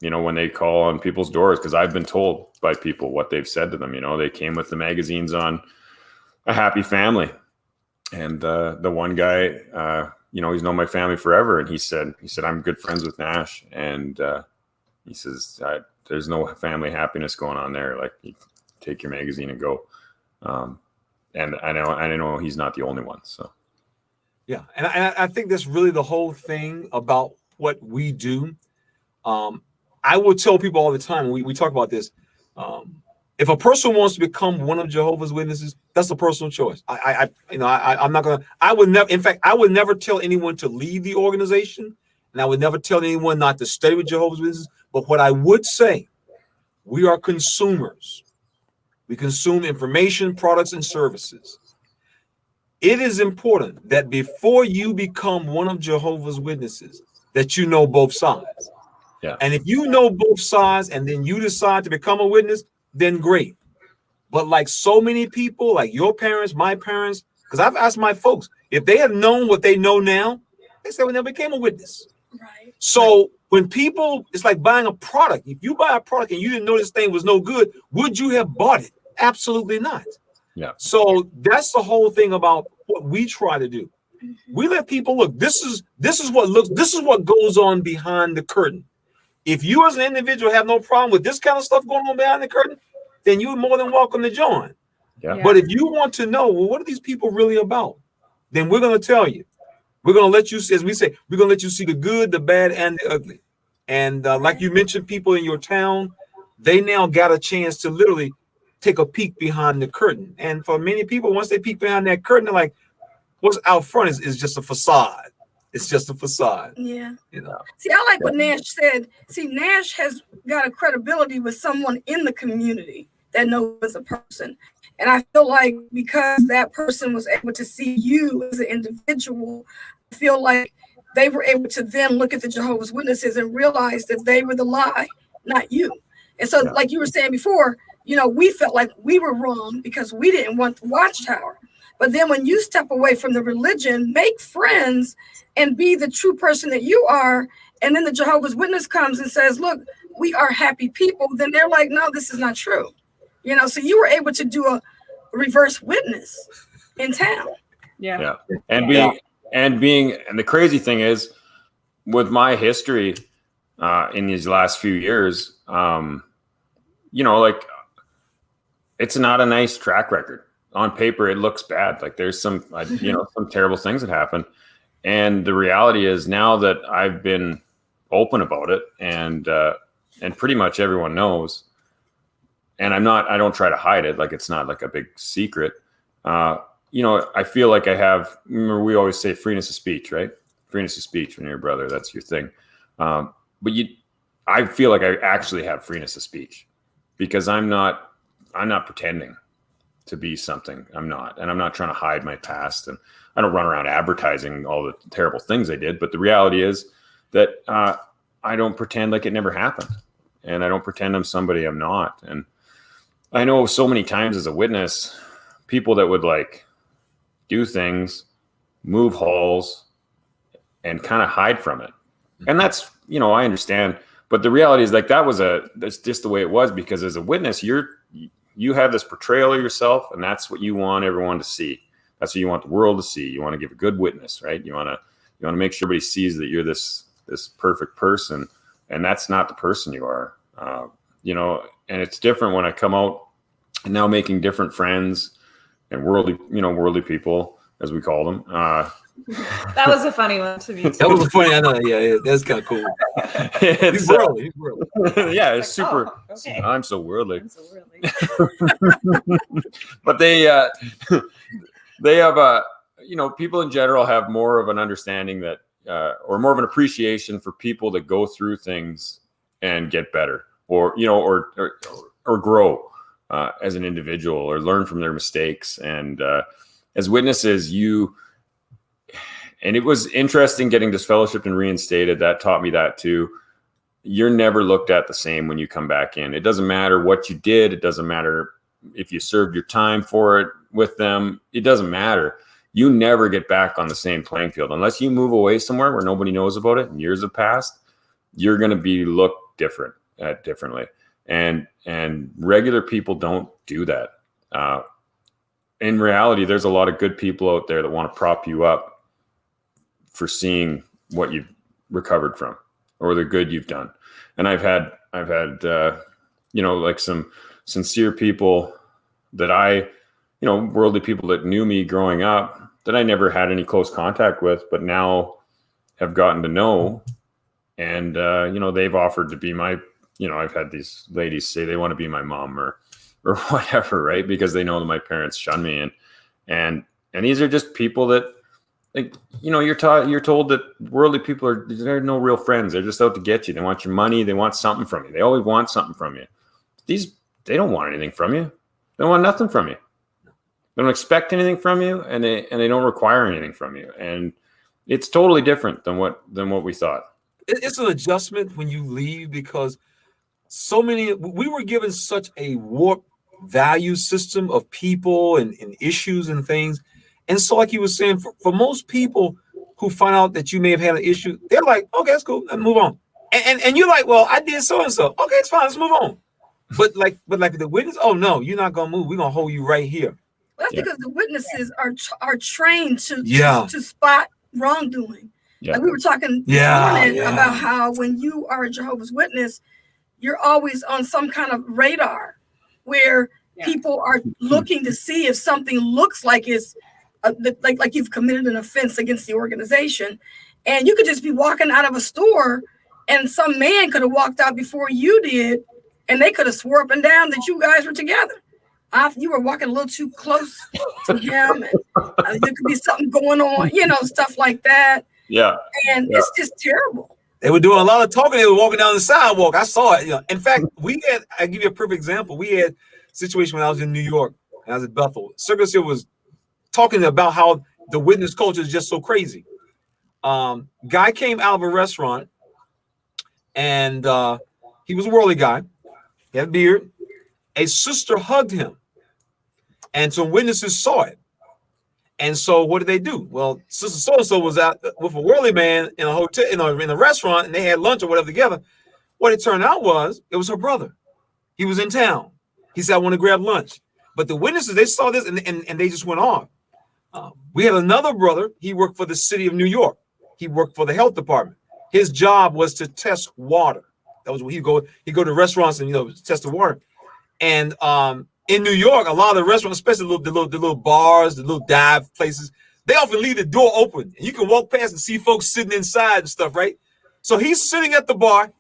When they call on people's doors, because I've been told by people what they've said to them. They came with the magazines on a happy family, and the one guy, he's known my family forever, and he said I'm good friends with Nash, and he says there's no family happiness going on there. You take your magazine and go, and I know he's not the only one. So yeah, and I think that's really the whole thing about what we do. I will tell people all the time when we talk about this. If a person wants to become one of Jehovah's Witnesses, that's a personal choice. I'm not gonna. I would never. In fact, I would never tell anyone to leave the organization, and I would never tell anyone not to study with Jehovah's Witnesses. But what I would say, we are consumers. We consume information, products, and services. It is important that before you become one of Jehovah's Witnesses, that you know both sides. Yeah. And if you know both sides, and then you decide to become a witness, then great. But like so many people, like your parents, my parents, because I've asked my folks, if they had known what they know now, they said we never became a witness. Right. So when people, it's like buying a product. If you buy a product and you didn't know this thing was no good, would you have bought it? Absolutely not. Yeah. So that's the whole thing about what we try to do. We let people look. This is what goes on behind the curtain. If you as an individual have no problem with this kind of stuff going on behind the curtain, then you're more than welcome to join. Yeah. But if you want to know, well, what are these people really about? Then we're going to tell you. We're going to let you, as we say, we're going to let you see the good, the bad, and the ugly. And like you mentioned, people in your town, they now got a chance to literally take a peek behind the curtain. And for many people, once they peek behind that curtain, they're like, what's out front is just a facade. It's just a facade. Yeah. You know. See, I like what Nash said. See, Nash has got a credibility with someone in the community that knows a person. And I feel like because that person was able to see you as an individual, I feel like they were able to then look at the Jehovah's Witnesses and realize that they were the lie, not you. And so, like you were saying before, you know, we felt like we were wrong because we didn't want the Watchtower. But then when you step away from the religion, make friends and be the true person that you are, and then the Jehovah's Witness comes and says, look, we are happy people, then they're like, no, this is not true. You know, so you were able to do a reverse witness in town. Yeah. And the crazy thing is, with my history in these last few years, you know, like, it's not a nice track record. On paper, it looks bad. Like there's some, you know, some terrible things that happen. And the reality is, now that I've been open about it, and pretty much everyone knows, and I don't try to hide it. Like, it's not like a big secret. You know, I feel like I have, remember, we always say freeness of speech, right? Freeness of speech when you're a brother, that's your thing. But I feel like I actually have freeness of speech, because I'm not pretending to be something I'm not. And I'm not trying to hide my past. And I don't run around advertising all the terrible things I did. But the reality is that I don't pretend like it never happened. And I don't pretend I'm somebody I'm not. And I know so many times as a witness, people that would like do things, move halls, and kind of hide from it. And that's, you know, I understand. But the reality is, like, that's just the way it was, because as a witness, you have this portrayal of yourself, and that's what you want everyone to see. That's what you want the world to see. You want to give a good witness, right? You want to make sure everybody sees that you're this perfect person, and that's not the person you are. You know, and it's different when I come out and now making different friends and worldly people, as we call them. That was a funny one to me too. That was a funny. I know. Yeah, that's kind of cool. He's worldly. Yeah, it's like, super. oh, okay. I'm so worldly. I'm so worldly. But they have you know, people in general have more of an understanding that, or more of an appreciation for people that go through things and get better, or, you know, or grow as an individual, or learn from their mistakes. And as witnesses, and it was interesting getting disfellowshipped and reinstated. That taught me that too. You're never looked at the same when you come back in. It doesn't matter what you did. It doesn't matter if you served your time for it with them. It doesn't matter. You never get back on the same playing field unless you move away somewhere where nobody knows about it and years have passed. You're going to be looked differently. And regular people don't do that. In reality, there's a lot of good people out there that want to prop you up for seeing what you've recovered from, or the good you've done. And I've had you know, like some sincere people that you know, worldly people that knew me growing up that I never had any close contact with, but now have gotten to know. And, you know, they've offered to be my, you know, I've had these ladies say they want to be my mom or whatever, right? Because they know that my parents shunned me. And these are just people that, like, you know, you're told that worldly people they're no real friends. They're just out to get you. They want your money. They want something from you. They always want something from you. They don't want anything from you. They don't want nothing from you. They don't expect anything from you, and they don't require anything from you. And it's totally different than what we thought. It's an adjustment when you leave, because we were given such a warped value system of people and issues and things. And so, like you were saying, for most people who find out that you may have had an issue, they're like, okay, that's cool, and move on. And you're like, well, I did so and so. Okay, it's fine, let's move on. But like the witness, oh no, you're not gonna move. We're gonna hold you right here. That's Yeah. because the witnesses are trained to Yeah. to spot wrongdoing. Yeah. Like we were talking this morning about how when you are a Jehovah's Witness, you're always on some kind of radar where people are looking to see if something looks like it's like you've committed an offense against the organization. And you could just be walking out of a store and some man could have walked out before you did, and they could have swore up and down that you guys were together. You were walking a little too close to him, and there could be something going on, stuff like that. Yeah. And it's just terrible. They were doing a lot of talking. They were walking down the sidewalk. I saw it. In fact, I'll give you a perfect example. We had a situation when I was in New York, and I was at Bethel. Circus here was talking about how the witness culture is just so crazy. Guy came out of a restaurant, and he was a worldly guy. He had a beard. A sister hugged him, and some witnesses saw it. And so what did they do? Well, Sister So-and-so was out with a worldly man in a hotel, in a restaurant, and they had lunch or whatever together. What it turned out was it was her brother. He was in town. He said, I want to grab lunch. But the witnesses, they saw this and they just went on. We had another brother. He worked for the city of New York. He worked for the health department. His job was to test water. That was what he'd go to restaurants and, test the water. And in New York, a lot of the restaurants, especially the little bars, the little dive places, they often leave the door open. You can walk past and see folks sitting inside and stuff, right? So he's sitting at the bar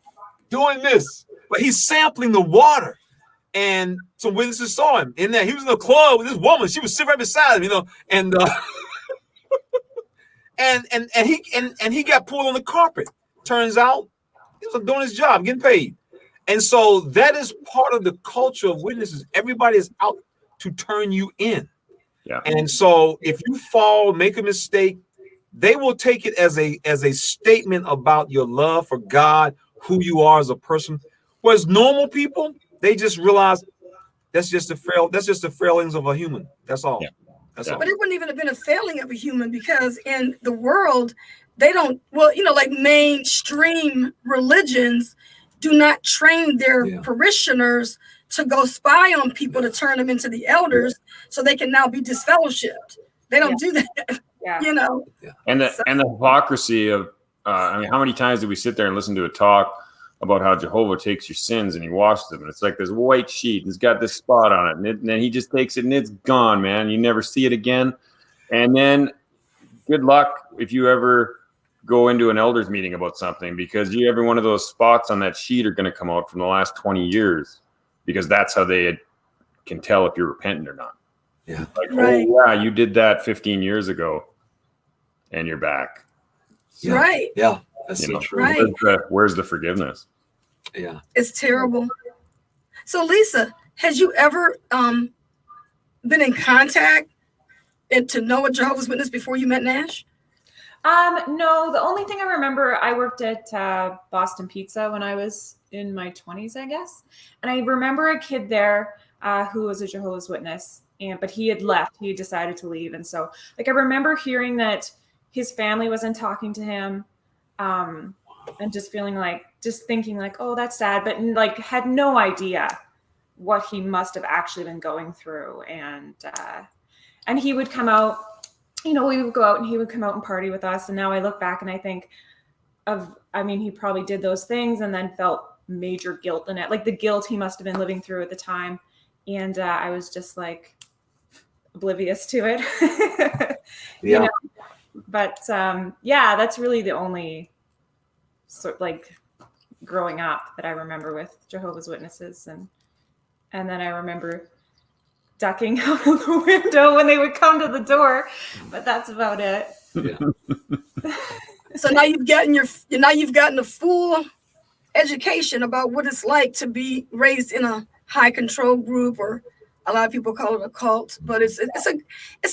doing this, but he's sampling the water. And some witnesses saw him in there. He was in the club with this woman. She was sitting right beside him, and and he got pulled on the carpet. Turns out he was doing his job, getting paid. And so that is part of the culture of witnesses. Everybody is out to turn you in. Yeah. And so if you fall, make a mistake, they will take it as a statement about your love for God, who you are as a person. Whereas normal people, they just realize that's just the failings of a human. That's all. Yeah. That's all. But it wouldn't even have been a failing of a human, because in the world, they don't, like mainstream religions do not train their parishioners to go spy on people to turn them into the elders so they can now be disfellowshipped. They don't do that, And the hypocrisy of, how many times did we sit there and listen to a talk about how Jehovah takes your sins and he washes them, and it's like this white sheet and it's got this spot on it, and then he just takes it and it's gone, man. You never see it again. And then good luck if you ever go into an elders meeting about something, because every one of those spots on that sheet are going to come out from the last 20 years, because that's how they can tell if you're repentant or not. Yeah. Right. Oh yeah, you did that 15 years ago and you're back. Yeah. Right. Yeah. That's so true. Right. Where's the forgiveness? Yeah. It's terrible. So Lisa, has you ever been in contact to know a Jehovah's Witness before you met Nash? No, the only thing I remember, I worked at Boston Pizza when I was in my 20s, I guess. And I remember a kid there who was a Jehovah's Witness, but he had left. He decided to leave. And so I remember hearing that his family wasn't talking to him, and just thinking oh, that's sad, but had no idea what he must have actually been going through. And he would come out, we would go out and he would come out and party with us. And now I look back and I think he probably did those things and then felt major guilt in it, the guilt he must have been living through at the time. And I was just oblivious to it. Yeah. But that's really the only growing up that I remember with Jehovah's Witnesses. And then I remember ducking out of the window when they would come to the door, but that's about it. Yeah. So now you've gotten a full education about what it's like to be raised in a high control group, or a lot of people call it a cult, but it's a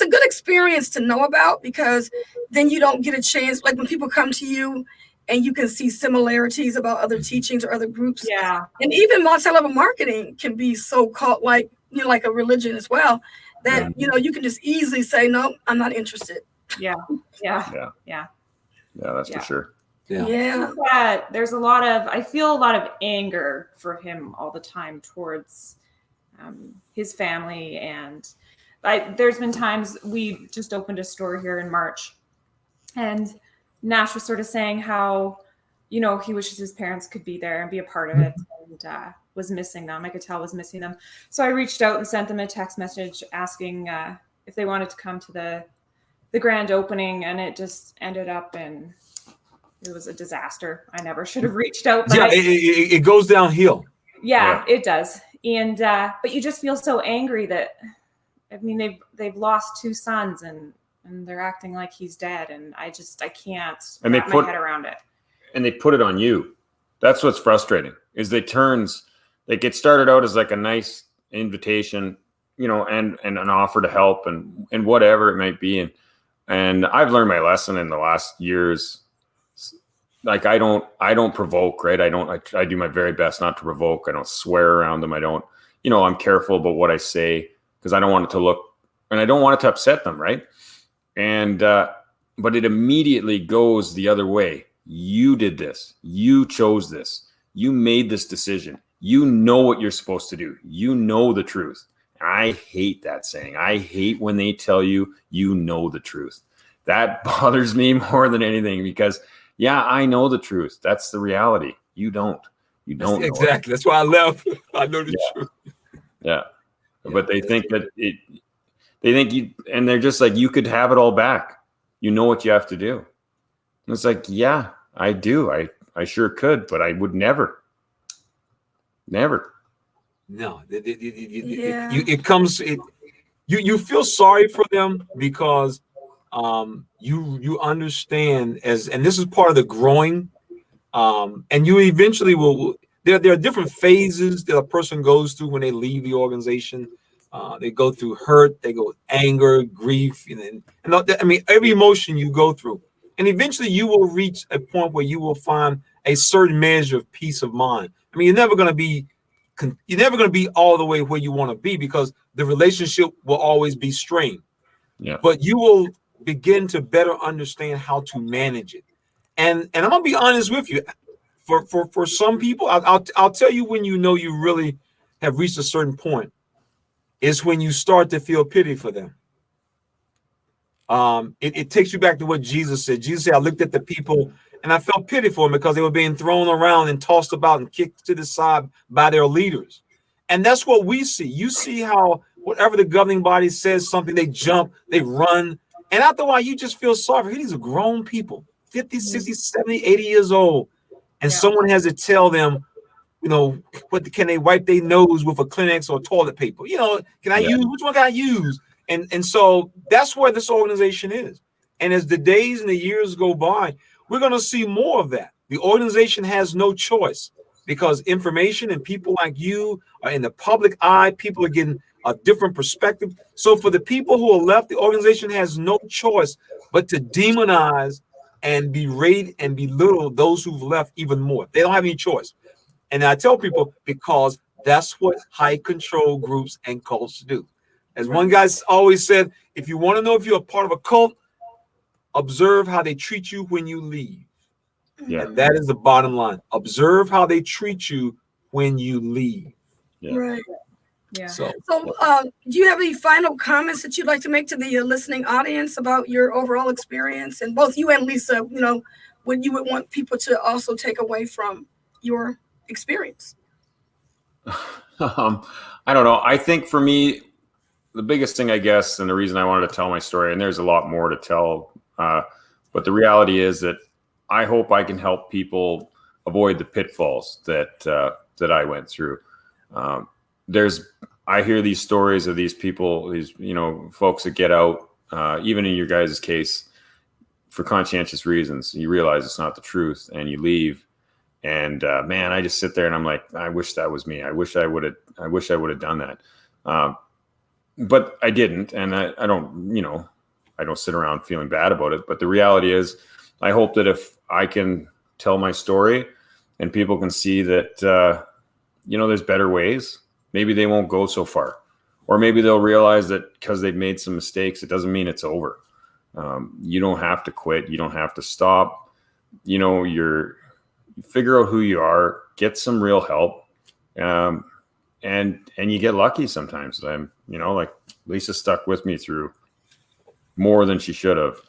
good experience to know about, because then you don't get a chance, when people come to you and you can see similarities about other teachings or other groups. Yeah. And even multi-level marketing can be so cult like a religion as well, that you can just easily say, no, I'm not interested. Yeah. That's for sure. Yeah. There's I feel a lot of anger for him all the time towards his family, and There's been times we just opened a store here in March, and Nash was sort of saying how, you know, he wishes his parents could be there and be a part of it, and was missing them. I could tell was missing them. So I reached out and sent them a text message asking if they wanted to come to the grand opening, and it just ended up in, it was a disaster. I never should have reached out. But Yeah, it goes downhill. Yeah, it does. And but you just feel so angry that, I mean, they've lost 2 sons, and they're acting like he's dead, and I can't wrap my head around it. And they put it on you. That's what's frustrating, is they get started out as like a nice invitation, you know, and an offer to help and whatever it might be. And I've learned my lesson in the last years. Like I don't provoke, right? I do my very best not to provoke. I don't swear around them. I don't, you know, I'm careful about what I say because I don't want it to look, and I don't want it to upset them, right? And but it immediately goes the other way. You did this. You chose this. You made this decision. You know what you're supposed to do. You know the truth. I hate that saying. I hate when they tell you, you know the truth. That bothers me more than anything because, yeah, I know the truth. That's the reality. You don't. You don't. Exactly. That's why I left. I know the truth. Yeah. But they think that they think you, and they're just like, you could have it all back. You know what you have to do. And it's like, yeah, I do. I sure could, but I would never. Never. No, it comes. You feel sorry for them because you understand and this is part of the growing, and you eventually will. There are different phases that a person goes through when they leave the organization. They go through hurt, they go anger, grief, and I mean every emotion you go through, and eventually you will reach a point where you will find a certain measure of peace of mind. I mean, you're never going to be all the way where you want to be because the relationship will always be strained. Yeah. But you will begin to better understand how to manage it. And I'm gonna be honest with you. For some people, I'll tell you when you know you really have reached a certain point is when you start to feel pity for them. It takes you back to what Jesus said. Jesus said, I looked at the people and I felt pity for them because they were being thrown around and tossed about and kicked to the side by their leaders. And that's what we see. You see how whatever the governing body says something, they jump, they run. And after a while, you just feel sorry for these are grown people, 50, 60, 70, 80 years old. And someone has to tell them, you know, can they wipe their nose with a Kleenex or toilet paper? You know, can I use, which one can I use? And so that's where this organization is. And as the days and the years go by, we're going to see more of that. The organization has no choice because information and people like you are in the public eye. People are getting a different perspective. So for the people who are left, the organization has no choice but to demonize and berate and belittle those who've left even more. They don't have any choice. And I tell people because that's what high control groups and cults do. As one guy always said, if you want to know if you're a part of a cult, observe how they treat you when you leave. Yeah. And that is the bottom line. Observe how they treat you when you leave. Yeah. Right. Yeah. So do you have any final comments that you'd like to make to the listening audience about your overall experience? And both you and Lisa, you know, what you would want people to also take away from your experience? I don't know. I think for me, the biggest thing, I guess, and the reason I wanted to tell my story, and there's a lot more to tell, but the reality is that I hope I can help people avoid the pitfalls that I went through. I hear these stories of these people, these, you know, folks that get out, even in your guys' case, for conscientious reasons. You realize it's not the truth and you leave. And man, I just sit there and I'm like, I wish that was me. I wish I would have done that. But I didn't. And I don't, you know, I don't sit around feeling bad about it. But the reality is, I hope that if I can tell my story and people can see that, you know, there's better ways, maybe they won't go so far. Or maybe they'll realize that because they've made some mistakes, it doesn't mean it's over. You don't have to quit. You don't have to stop. You know, you figure out who you are, get some real help. and you get lucky sometimes. I'm, like Lisa stuck with me through more than she should have,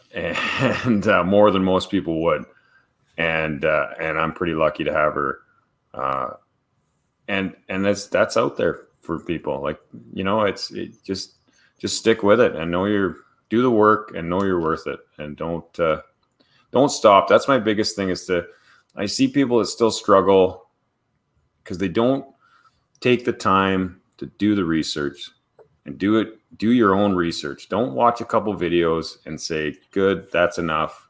and more than most people would. And I'm pretty lucky to have her. And that's out there for people. Like, just stick with it and do the work and know you're worth it, and don't stop. That's my biggest thing I see people that still struggle because they don't take the time to do the research and do your own research. Don't watch a couple videos and say, good, that's enough.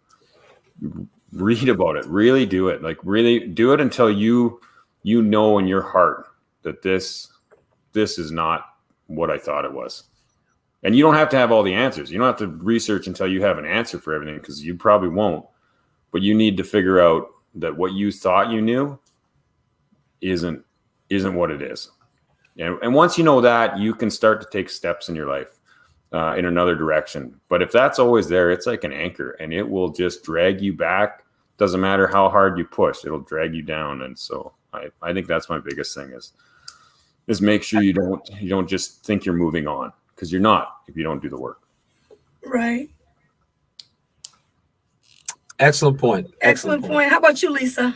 Read about it. Really do it. Like, really do it until you know in your heart that this is not what I thought it was. And you don't have to have all the answers. You don't have to research until you have an answer for everything, because you probably won't. But you need to figure out that what you thought you knew isn't what it is. And once you know that, you can start to take steps in your life in another direction. But if that's always there, it's like an anchor, and it will just drag you back. Doesn't matter how hard you push, it'll drag you down. And so I think that's my biggest thing is make sure you don't just think you're moving on, because you're not if you don't do the work. Right. Excellent point. Excellent point. How about you, Lisa?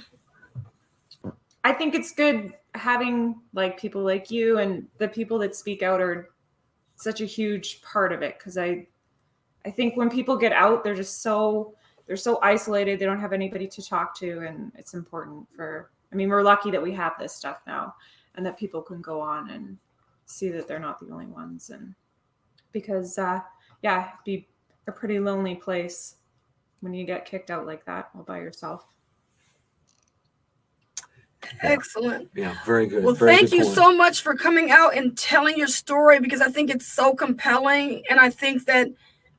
I think it's good having like people like you, and the people that speak out are such a huge part of it. Because I think when people get out, they're so isolated. They don't have anybody to talk to, and it's important we're lucky that we have this stuff now, and that people can go on and see that they're not the only ones. And because it'd be a pretty lonely place when you get kicked out like that all by yourself. Excellent. Yeah, very good. Well, very thank good you point. so much for coming out and telling your story, because I think it's so compelling. And I think that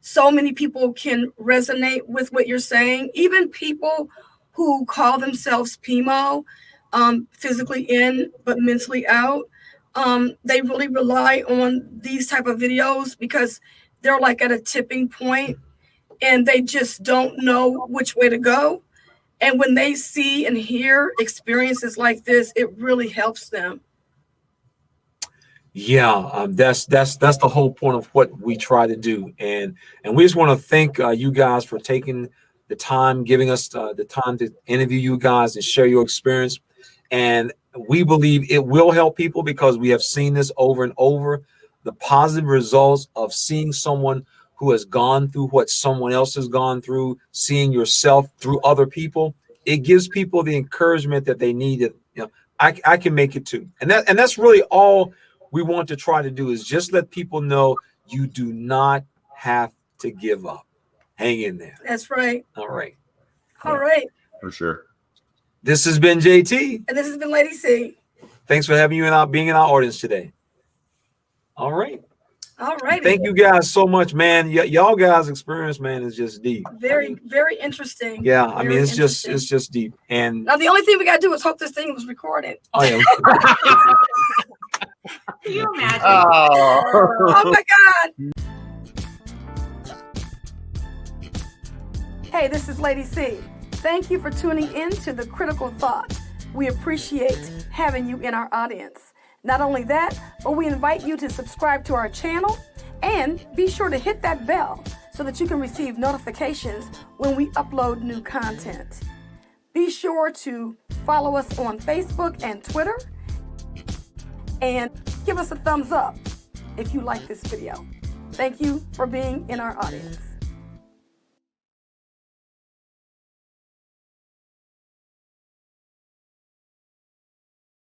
so many people can resonate with what you're saying. Even people who call themselves PMO, physically in but mentally out, they really rely on these type of videos because they're like at a tipping point and they just don't know which way to go. And when they see and hear experiences like this, it really helps them. Yeah, that's the whole point of what we try to do, and we just want to thank you guys for taking the time, giving us the time to interview you guys and share your experience. And we believe it will help people, because we have seen this over and over. The positive results of seeing someone who has gone through what someone else has gone through, seeing yourself through other people, it gives people the encouragement that they need. I can make it too, and that's really all we want to try to do, is just let people know you do not have to give up. Hang in there. That's right. All right. All right. For sure. This has been JT. And this has been Lady C. Thanks for having you and being in our audience today. All right. All right. Thank you guys so much, man. Y'all guys' experience, man, is just deep. Very, very interesting. Yeah, Very it's just deep. And now the only thing we gotta do is hope this thing was recorded. oh yeah. Can you imagine? Oh my God. Hey, this is Lady C. Thank you for tuning in to The Critical Thought. We appreciate having you in our audience. Not only that, but we invite you to subscribe to our channel and be sure to hit that bell so that you can receive notifications when we upload new content. Be sure to follow us on Facebook and Twitter, and give us a thumbs up if you like this video. Thank you for being in our audience.